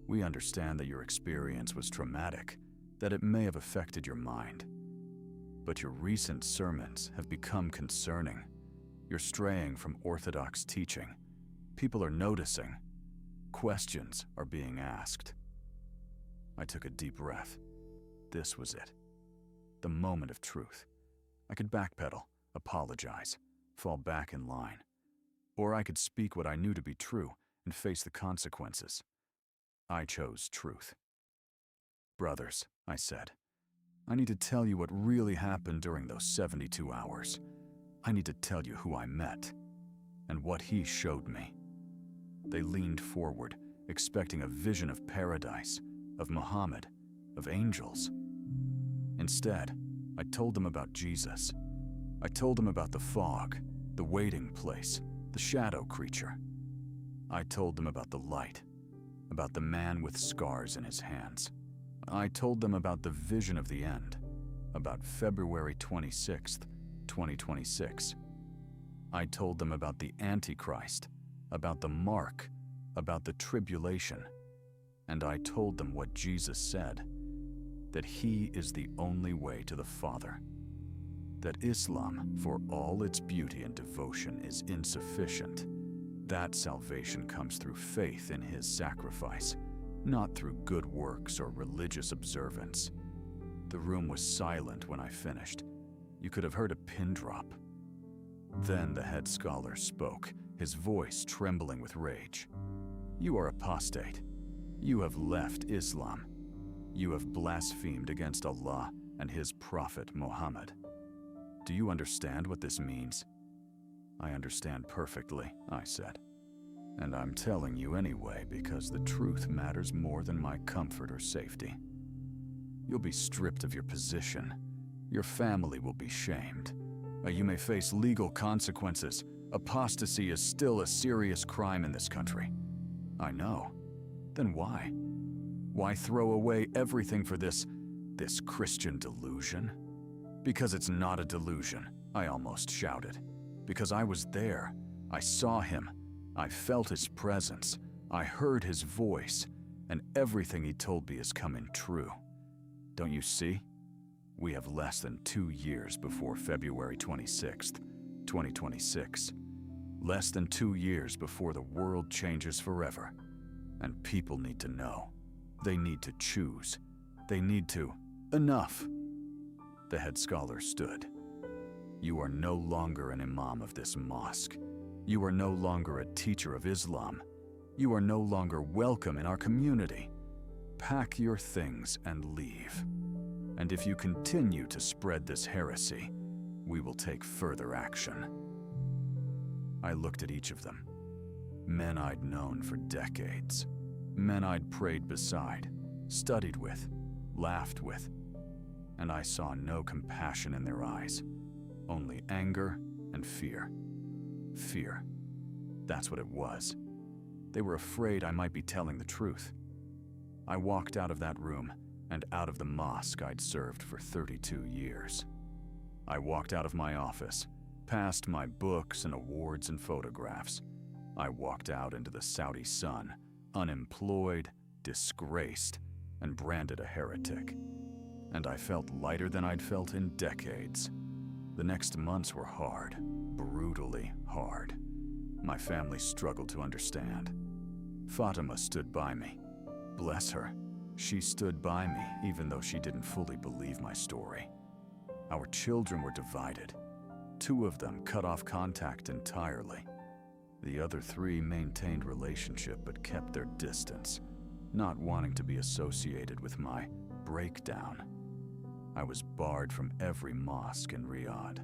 We understand that your experience was traumatic, that it may have affected your mind. But your recent sermons have become concerning. You're straying from orthodox teaching. People are noticing. Questions are being asked. I took a deep breath. This was it. The moment of truth. I could backpedal, apologize, fall back in line. Or I could speak what I knew to be true and face the consequences. I chose truth. Brothers, I said, I need to tell you what really happened during those 72 hours. I need to tell you who I met and what he showed me. They leaned forward, expecting a vision of paradise, of Muhammad, of angels. Instead, I told them about Jesus. I told them about the fog, the waiting place, the shadow creature. I told them about the light, about the man with scars in his hands. I told them about the vision of the end, about February 26th, 2026. I told them about the Antichrist, about the mark, about the tribulation. And I told them what Jesus said, that he is the only way to the Father, that Islam, for all its beauty and devotion, is insufficient. That salvation comes through faith in his sacrifice, not through good works or religious observance. The room was silent when I finished. You could have heard a pin drop. Then the head scholar spoke, his voice trembling with rage. You are apostate. You have left Islam. You have blasphemed against Allah and his prophet Muhammad. Do you understand what this means? I understand perfectly, I said. And I'm telling you anyway because the truth matters more than my comfort or safety. You'll be stripped of your position. Your family will be shamed. You may face legal consequences. Apostasy is still a serious crime in this country. I know. Then why? Why throw away everything for this Christian delusion? Because it's not a delusion, I almost shouted. Because I was there. I saw him. I felt his presence. I heard his voice. And everything he told me is coming true. Don't you see? We have less than 2 years before February 26th, 2026. Less than 2 years before the world changes forever. And people need to know. They need to choose. They need to. Enough! The head scholar stood. You are no longer an imam of this mosque. You are no longer a teacher of Islam. You are no longer welcome in our community. Pack your things and leave. And if you continue to spread this heresy, we will take further action. I looked at each of them. Men I'd known for decades. Men I'd prayed beside, studied with, laughed with. And I saw no compassion in their eyes, only anger and fear. Fear. That's what it was. They were afraid I might be telling the truth. I walked out of that room and out of the mosque I'd served for 32 years. I walked out of my office, past my books and awards and photographs. I walked out into the Saudi sun, unemployed, disgraced, and branded a heretic. And I felt lighter than I'd felt in decades. The next months were hard, brutally hard. My family struggled to understand. Fatima stood by me. Bless her. She stood by me even though she didn't fully believe my story. Our children were divided. 2 of them cut off contact entirely. The other 3 maintained relationship but kept their distance, not wanting to be associated with my breakdown. I was barred from every mosque in Riyadh.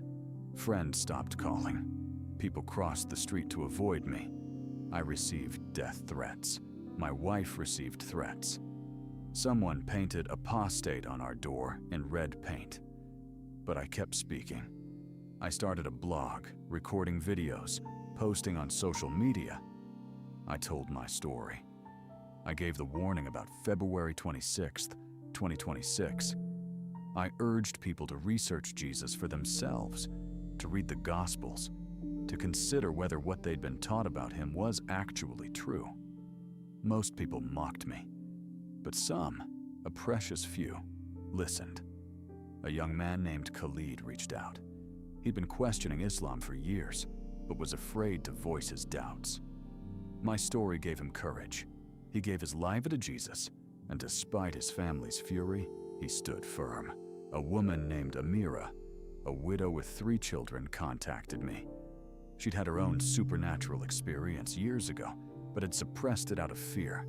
Friends stopped calling. People crossed the street to avoid me. I received death threats. My wife received threats. Someone painted apostate on our door in red paint. But I kept speaking. I started a blog, recording videos, posting on social media. I told my story. I gave the warning about February 26th, 2026. I urged people to research Jesus for themselves, to read the Gospels, to consider whether what they'd been taught about him was actually true. Most people mocked me. but some, a precious few, listened. A young man named Khalid reached out. He'd been questioning Islam for years, but was afraid to voice his doubts. My story gave him courage. He gave his life to Jesus, and despite his family's fury, he stood firm. A woman named Amira, a widow with 3 children, contacted me. She'd had her own supernatural experience years ago, but had suppressed it out of fear.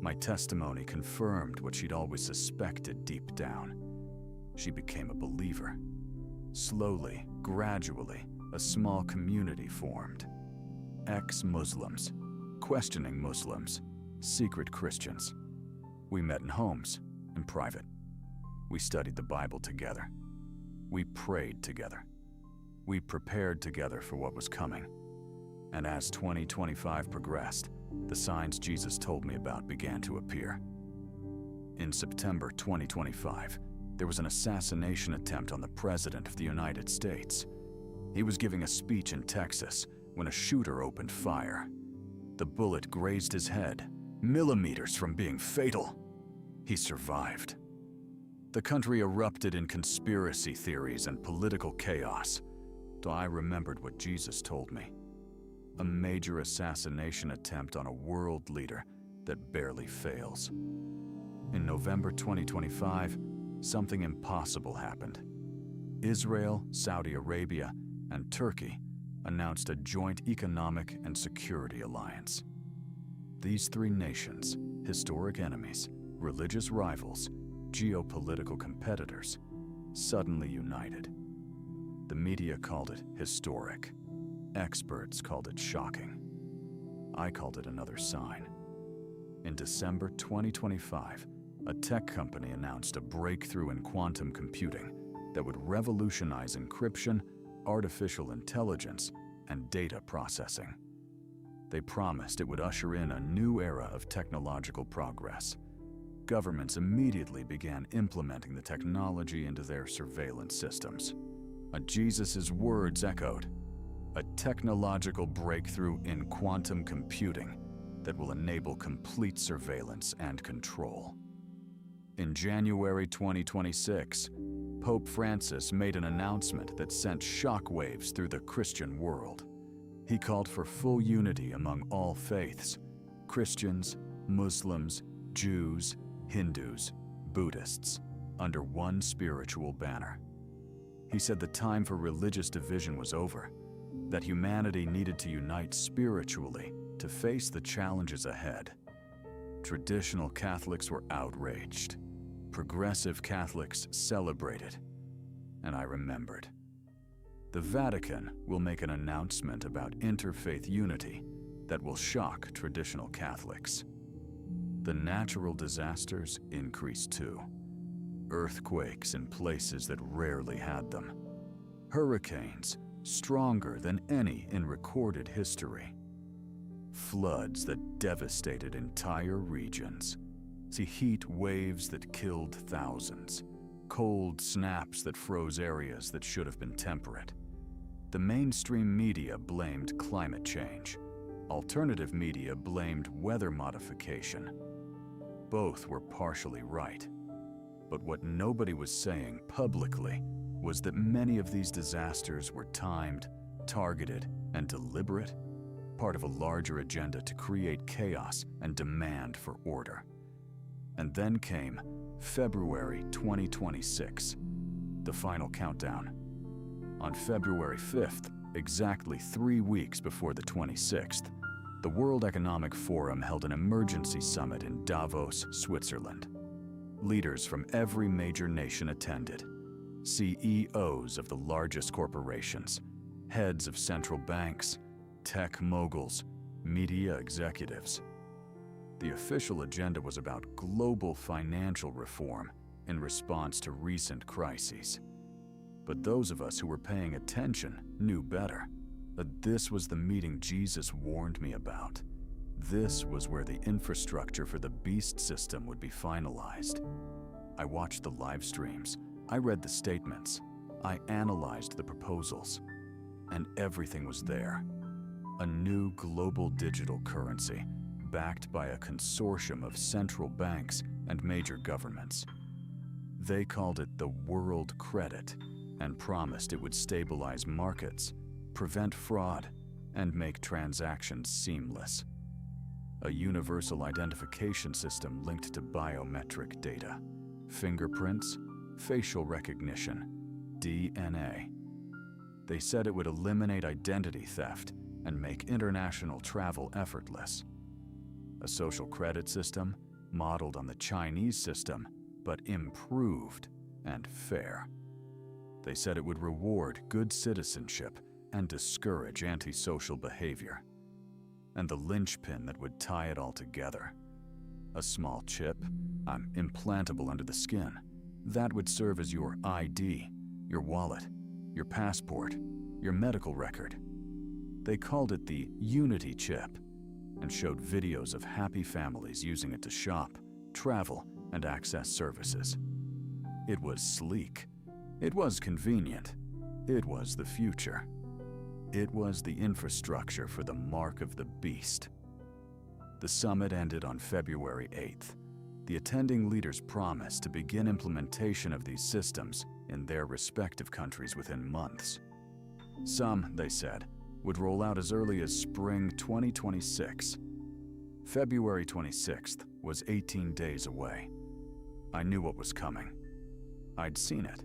My testimony confirmed what she'd always suspected deep down. She became a believer. Slowly, gradually, a small community formed. Ex-Muslims, questioning Muslims, secret Christians. We met in homes, in private. We studied the Bible together. We prayed together. We prepared together for what was coming. And as 2025 progressed, the signs Jesus told me about began to appear. In September 2025, there was an assassination attempt on the President of the United States. He was giving a speech in Texas when a shooter opened fire. The bullet grazed his head, millimeters from being fatal. He survived. The country erupted in conspiracy theories and political chaos. So I remembered what Jesus told me. A major assassination attempt on a world leader that barely fails. In November 2025, something impossible happened. Israel, Saudi Arabia, and Turkey announced a joint economic and security alliance. These 3 nations, historic enemies, religious rivals, geopolitical competitors, suddenly united. The media called it historic. Experts called it shocking. I called it another sign. In December 2025, a tech company announced a breakthrough in quantum computing that would revolutionize encryption, artificial intelligence, and data processing. They promised it would usher in a new era of technological progress. Governments immediately began implementing the technology into their surveillance systems. Jesus' words echoed, a technological breakthrough in quantum computing that will enable complete surveillance and control. In January 2026, Pope Francis made an announcement that sent shockwaves through the Christian world. He called for full unity among all faiths, Christians, Muslims, Jews, Hindus, Buddhists, under one spiritual banner. He said the time for religious division was over, that humanity needed to unite spiritually to face the challenges ahead. Traditional Catholics were outraged. Progressive Catholics celebrated. And I remembered. The Vatican will make an announcement about interfaith unity that will shock traditional Catholics. The natural disasters increase too. Earthquakes in places that rarely had them. Hurricanes, stronger than any in recorded history. Floods that devastated entire regions. See heat waves that killed thousands. Cold snaps that froze areas that should have been temperate. The mainstream media blamed climate change. Alternative media blamed weather modification. Both were partially right. But what nobody was saying publicly was that many of these disasters were timed, targeted, and deliberate, part of a larger agenda to create chaos and demand for order. And then came February 2026, the final countdown. On February 5th, exactly 3 weeks before the 26th, the World Economic Forum held an emergency summit in Davos, Switzerland. Leaders from every major nation attended. CEOs of the largest corporations, heads of central banks, tech moguls, media executives. The official agenda was about global financial reform in response to recent crises. But those of us who were paying attention knew better. That this was the meeting Jesus warned me about. This was where the infrastructure for the beast system would be finalized. I watched the live streams. I read the statements. I analyzed the proposals. And everything was there. A new global digital currency, backed by a consortium of central banks and major governments. They called it the World Credit and promised it would stabilize markets, prevent fraud, and make transactions seamless. A universal identification system linked to biometric data, fingerprints, facial recognition, DNA. They said it would eliminate identity theft and make international travel effortless. A social credit system modeled on the Chinese system, but improved and fair. They said it would reward good citizenship and discourage antisocial behavior. And the linchpin that would tie it all together. A small chip, implantable under the skin, that would serve as your ID, your wallet, your passport, your medical record. They called it the Unity chip and showed videos of happy families using it to shop, travel, and access services. It was sleek. It was convenient. It was the future. It was the infrastructure for the mark of the beast. The summit ended on February 8th. The attending leaders promised to begin implementation of these systems in their respective countries within months. Some, they said, would roll out as early as spring 2026. February 26th was 18 days away. I knew what was coming. I'd seen it.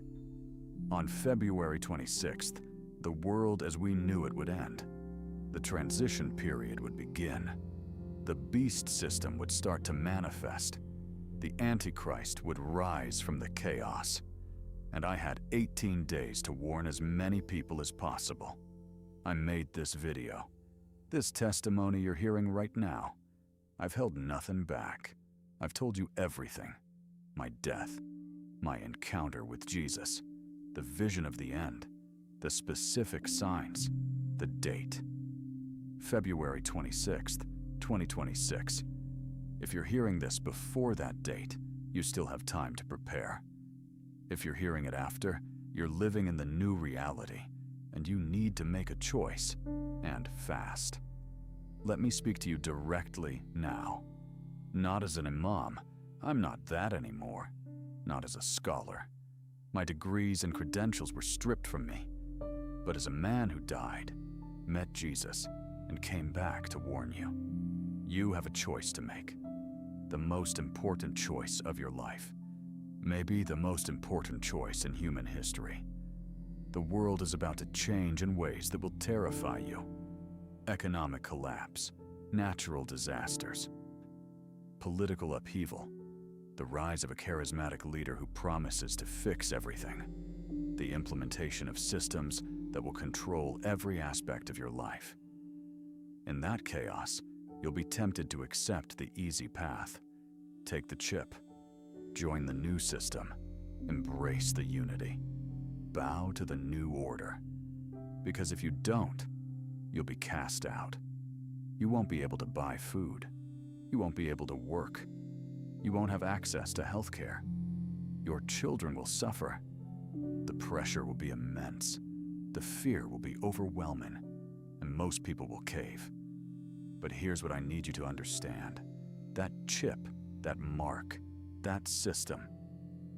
On February 26th, the world as we knew it would end. The transition period would begin. The beast system would start to manifest. The Antichrist would rise from the chaos. And I had 18 days to warn as many people as possible. I made this video. This testimony you're hearing right now. I've held nothing back. I've told you everything. My death, my encounter with Jesus, the vision of the end, the specific signs, the date. February 26th, 2026. If you're hearing this before that date, you still have time to prepare. If you're hearing it after, you're living in the new reality, and you need to make a choice, and fast. Let me speak to you directly now. Not as an imam, I'm not that anymore. Not as a scholar. My degrees and credentials were stripped from me. But as a man who died, met Jesus, and came back to warn you. You have a choice to make. The most important choice of your life. Maybe the most important choice in human history. The world is about to change in ways that will terrify you. Economic collapse, natural disasters, political upheaval, the rise of a charismatic leader who promises to fix everything, the implementation of systems that will control every aspect of your life. In that chaos, you'll be tempted to accept the easy path. Take the chip. Join the new system. Embrace the unity. Bow to the new order. Because if you don't, you'll be cast out. You won't be able to buy food. You won't be able to work. You won't have access to healthcare. Your children will suffer. The pressure will be immense. The fear will be overwhelming, and most people will cave. But here's what I need you to understand. That chip, that mark, that system,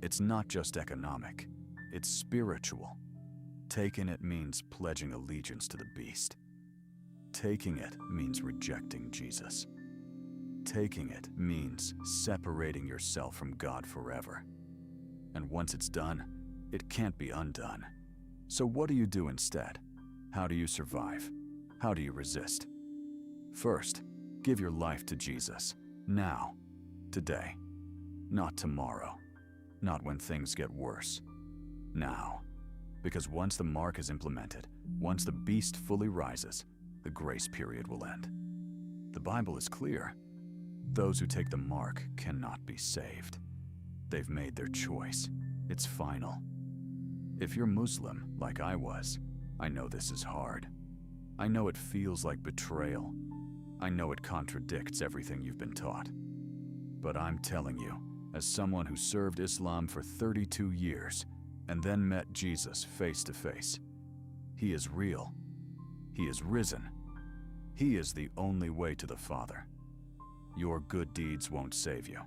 it's not just economic, it's spiritual. Taking it means pledging allegiance to the beast. Taking it means rejecting Jesus. Taking it means separating yourself from God forever. And once it's done, it can't be undone. So what do you do instead? How do you survive? How do you resist? First, give your life to Jesus. Now. Today. Not tomorrow. Not when things get worse. Now. Because once the mark is implemented, once the beast fully rises, the grace period will end. The Bible is clear. Those who take the mark cannot be saved. They've made their choice. It's final. If you're Muslim, like I was, I know this is hard. I know it feels like betrayal. I know it contradicts everything you've been taught. But I'm telling you, as someone who served Islam for 32 years and then met Jesus face to face, he is real. He is risen. He is the only way to the Father. Your good deeds won't save you.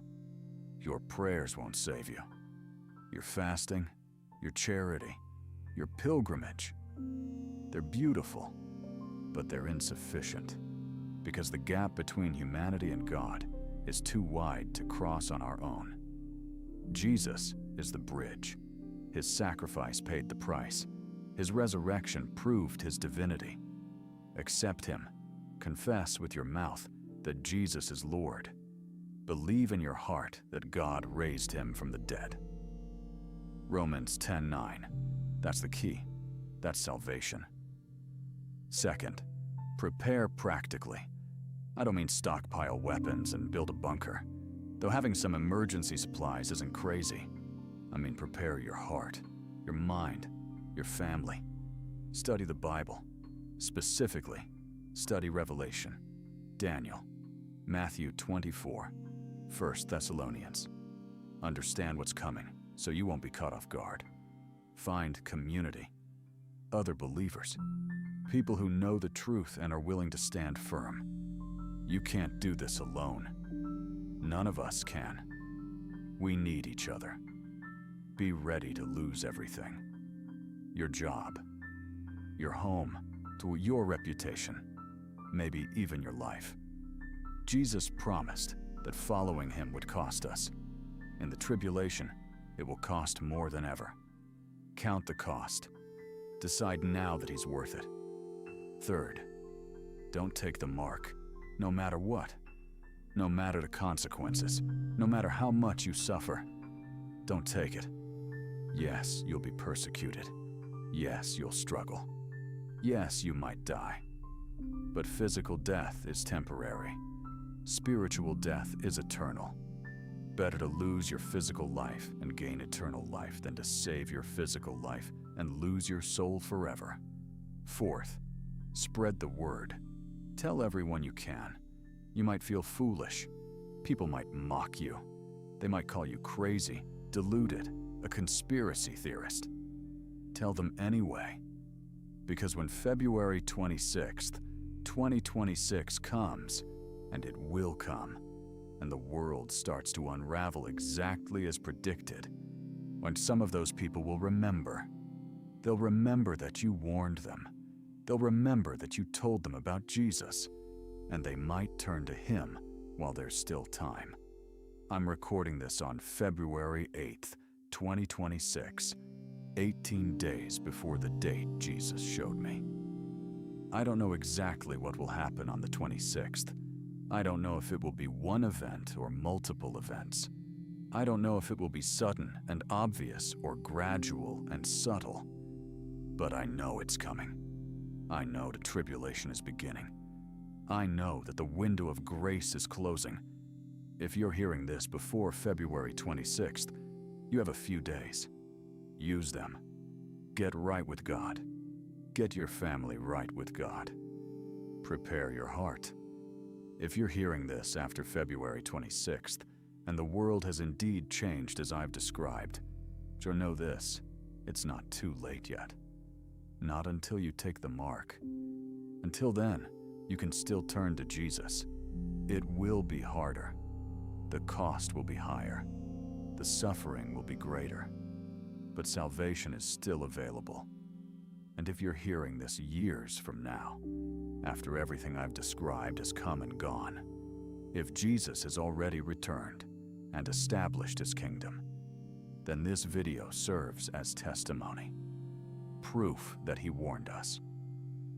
Your prayers won't save you. Your fasting, your charity, your pilgrimage, they're beautiful, but they're insufficient, because the gap between humanity and God is too wide to cross on our own. Jesus is the bridge. His sacrifice paid the price. His resurrection proved his divinity. Accept him. Confess with your mouth that Jesus is Lord. Believe in your heart that God raised him from the dead. Romans 10:9. That's the key. That's salvation. Second, prepare practically. I don't mean stockpile weapons and build a bunker, though having some emergency supplies isn't crazy. I mean prepare your heart, your mind, your family. Study the Bible. Specifically, study Revelation, Daniel, Matthew 24, 1 Thessalonians. Understand what's coming so you won't be caught off guard. Find community, other believers, people who know the truth and are willing to stand firm. You can't do this alone. None of us can. We need each other. Be ready to lose everything. Your job, your home, to your reputation, maybe even your life. Jesus promised that following him would cost us. In the tribulation, it will cost more than ever. Count the cost. Decide now that he's worth it. Third, don't take the mark, no matter what. No matter the consequences, no matter how much you suffer. Don't take it. Yes, you'll be persecuted. Yes, you'll struggle. Yes, you might die. But physical death is temporary. Spiritual death is eternal. Better to lose your physical life and gain eternal life than to save your physical life and lose your soul forever. Fourth, spread the word. Tell everyone you can. You might feel foolish. People might mock you. They might call you crazy, deluded, a conspiracy theorist. Tell them anyway. Because when February 26th, 2026 comes, and it will come, and the world starts to unravel exactly as predicted, when some of those people will remember. They'll remember that you warned them. They'll remember that you told them about Jesus, and they might turn to him while there's still time. I'm recording this on February 8th, 2026, 18 days before the date Jesus showed me. I don't know exactly what will happen on the 26th. I don't know if it will be one event or multiple events. I don't know if it will be sudden and obvious or gradual and subtle. But I know it's coming. I know the tribulation is beginning. I know that the window of grace is closing. If you're hearing this before February 26th, you have a few days. Use them. Get right with God. Get your family right with God. Prepare your heart. If you're hearing this after February 26th, and the world has indeed changed as I've described, so know this, it's not too late yet. Not until you take the mark. Until then, you can still turn to Jesus. It will be harder. The cost will be higher. The suffering will be greater. But salvation is still available. And if you're hearing this years from now, after everything I've described has come and gone, if Jesus has already returned and established his kingdom, then this video serves as testimony. Proof that he warned us.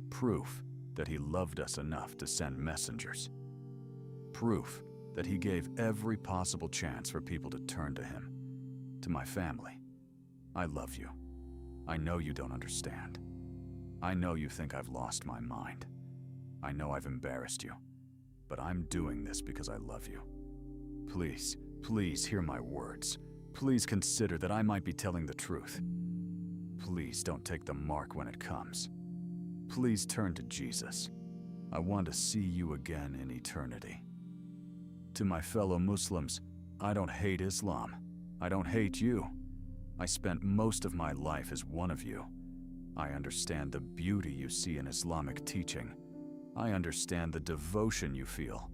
Proof that he loved us enough to send messengers. Proof that he gave every possible chance for people to turn to him. To my family, I love you. I know you don't understand. I know you think I've lost my mind. I know I've embarrassed you, but I'm doing this because I love you. Please, please hear my words. Please consider that I might be telling the truth. Please don't take the mark when it comes. Please turn to Jesus. I want to see you again in eternity. To my fellow Muslims, I don't hate Islam. I don't hate you. I spent most of my life as one of you. I understand the beauty you see in Islamic teaching. I understand the devotion you feel.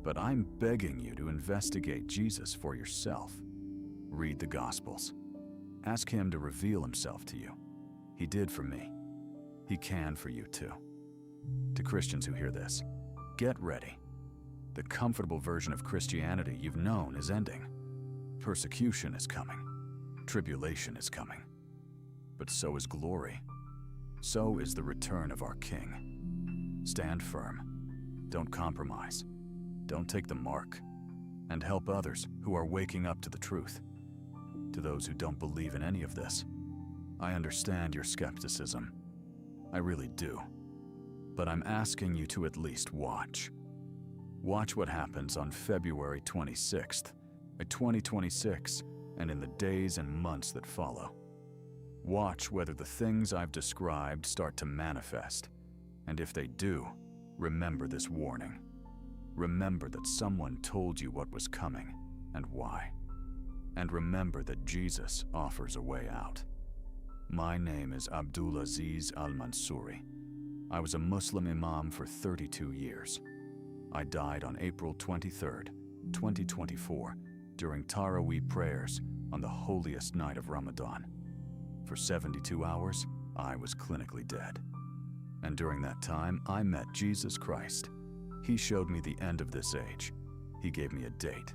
But I'm begging you to investigate Jesus for yourself. Read the Gospels. Ask him to reveal himself to you. He did for me. He can for you too. To Christians who hear this, get ready. The comfortable version of Christianity you've known is ending. Persecution is coming. Tribulation is coming. But so is glory. So is the return of our King. Stand firm. Don't compromise. Don't take the mark. And help others who are waking up to the truth. To those who don't believe in any of this, I understand your skepticism. I really do. But I'm asking you to at least watch. Watch what happens on February 26th, 2026, and in the days and months that follow. Watch whether the things I've described start to manifest. And if they do, remember this warning. Remember that someone told you what was coming and why. And remember that Jesus offers a way out. My name is Abdul-Aziz Al-Mansouri. I was a Muslim Imam for 32 years. I died on April 23rd, 2024, during Taraweeh prayers on the holiest night of Ramadan. For 72 hours, I was clinically dead. And during that time, I met Jesus Christ. He showed me the end of this age. He gave me a date,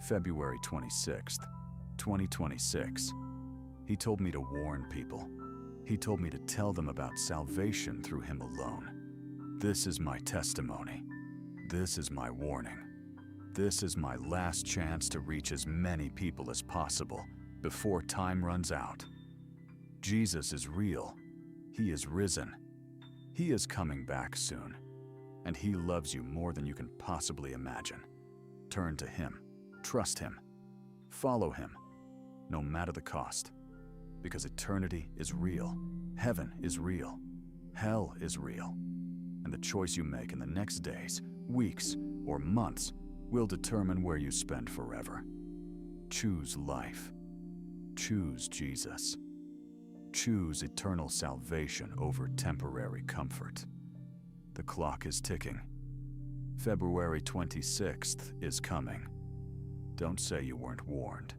February 26th, 2026. He told me to warn people. He told me to tell them about salvation through him alone. This is my testimony. This is my warning. This is my last chance to reach as many people as possible before time runs out. Jesus is real. He is risen. He is coming back soon. And he loves you more than you can possibly imagine. Turn to him. Trust him. Follow him, no matter the cost. Because eternity is real. Heaven is real. Hell is real. And the choice you make in the next days, weeks, or months will determine where you spend forever. Choose life. Choose Jesus. Choose eternal salvation over temporary comfort. The clock is ticking. February 26th is coming. Don't say you weren't warned.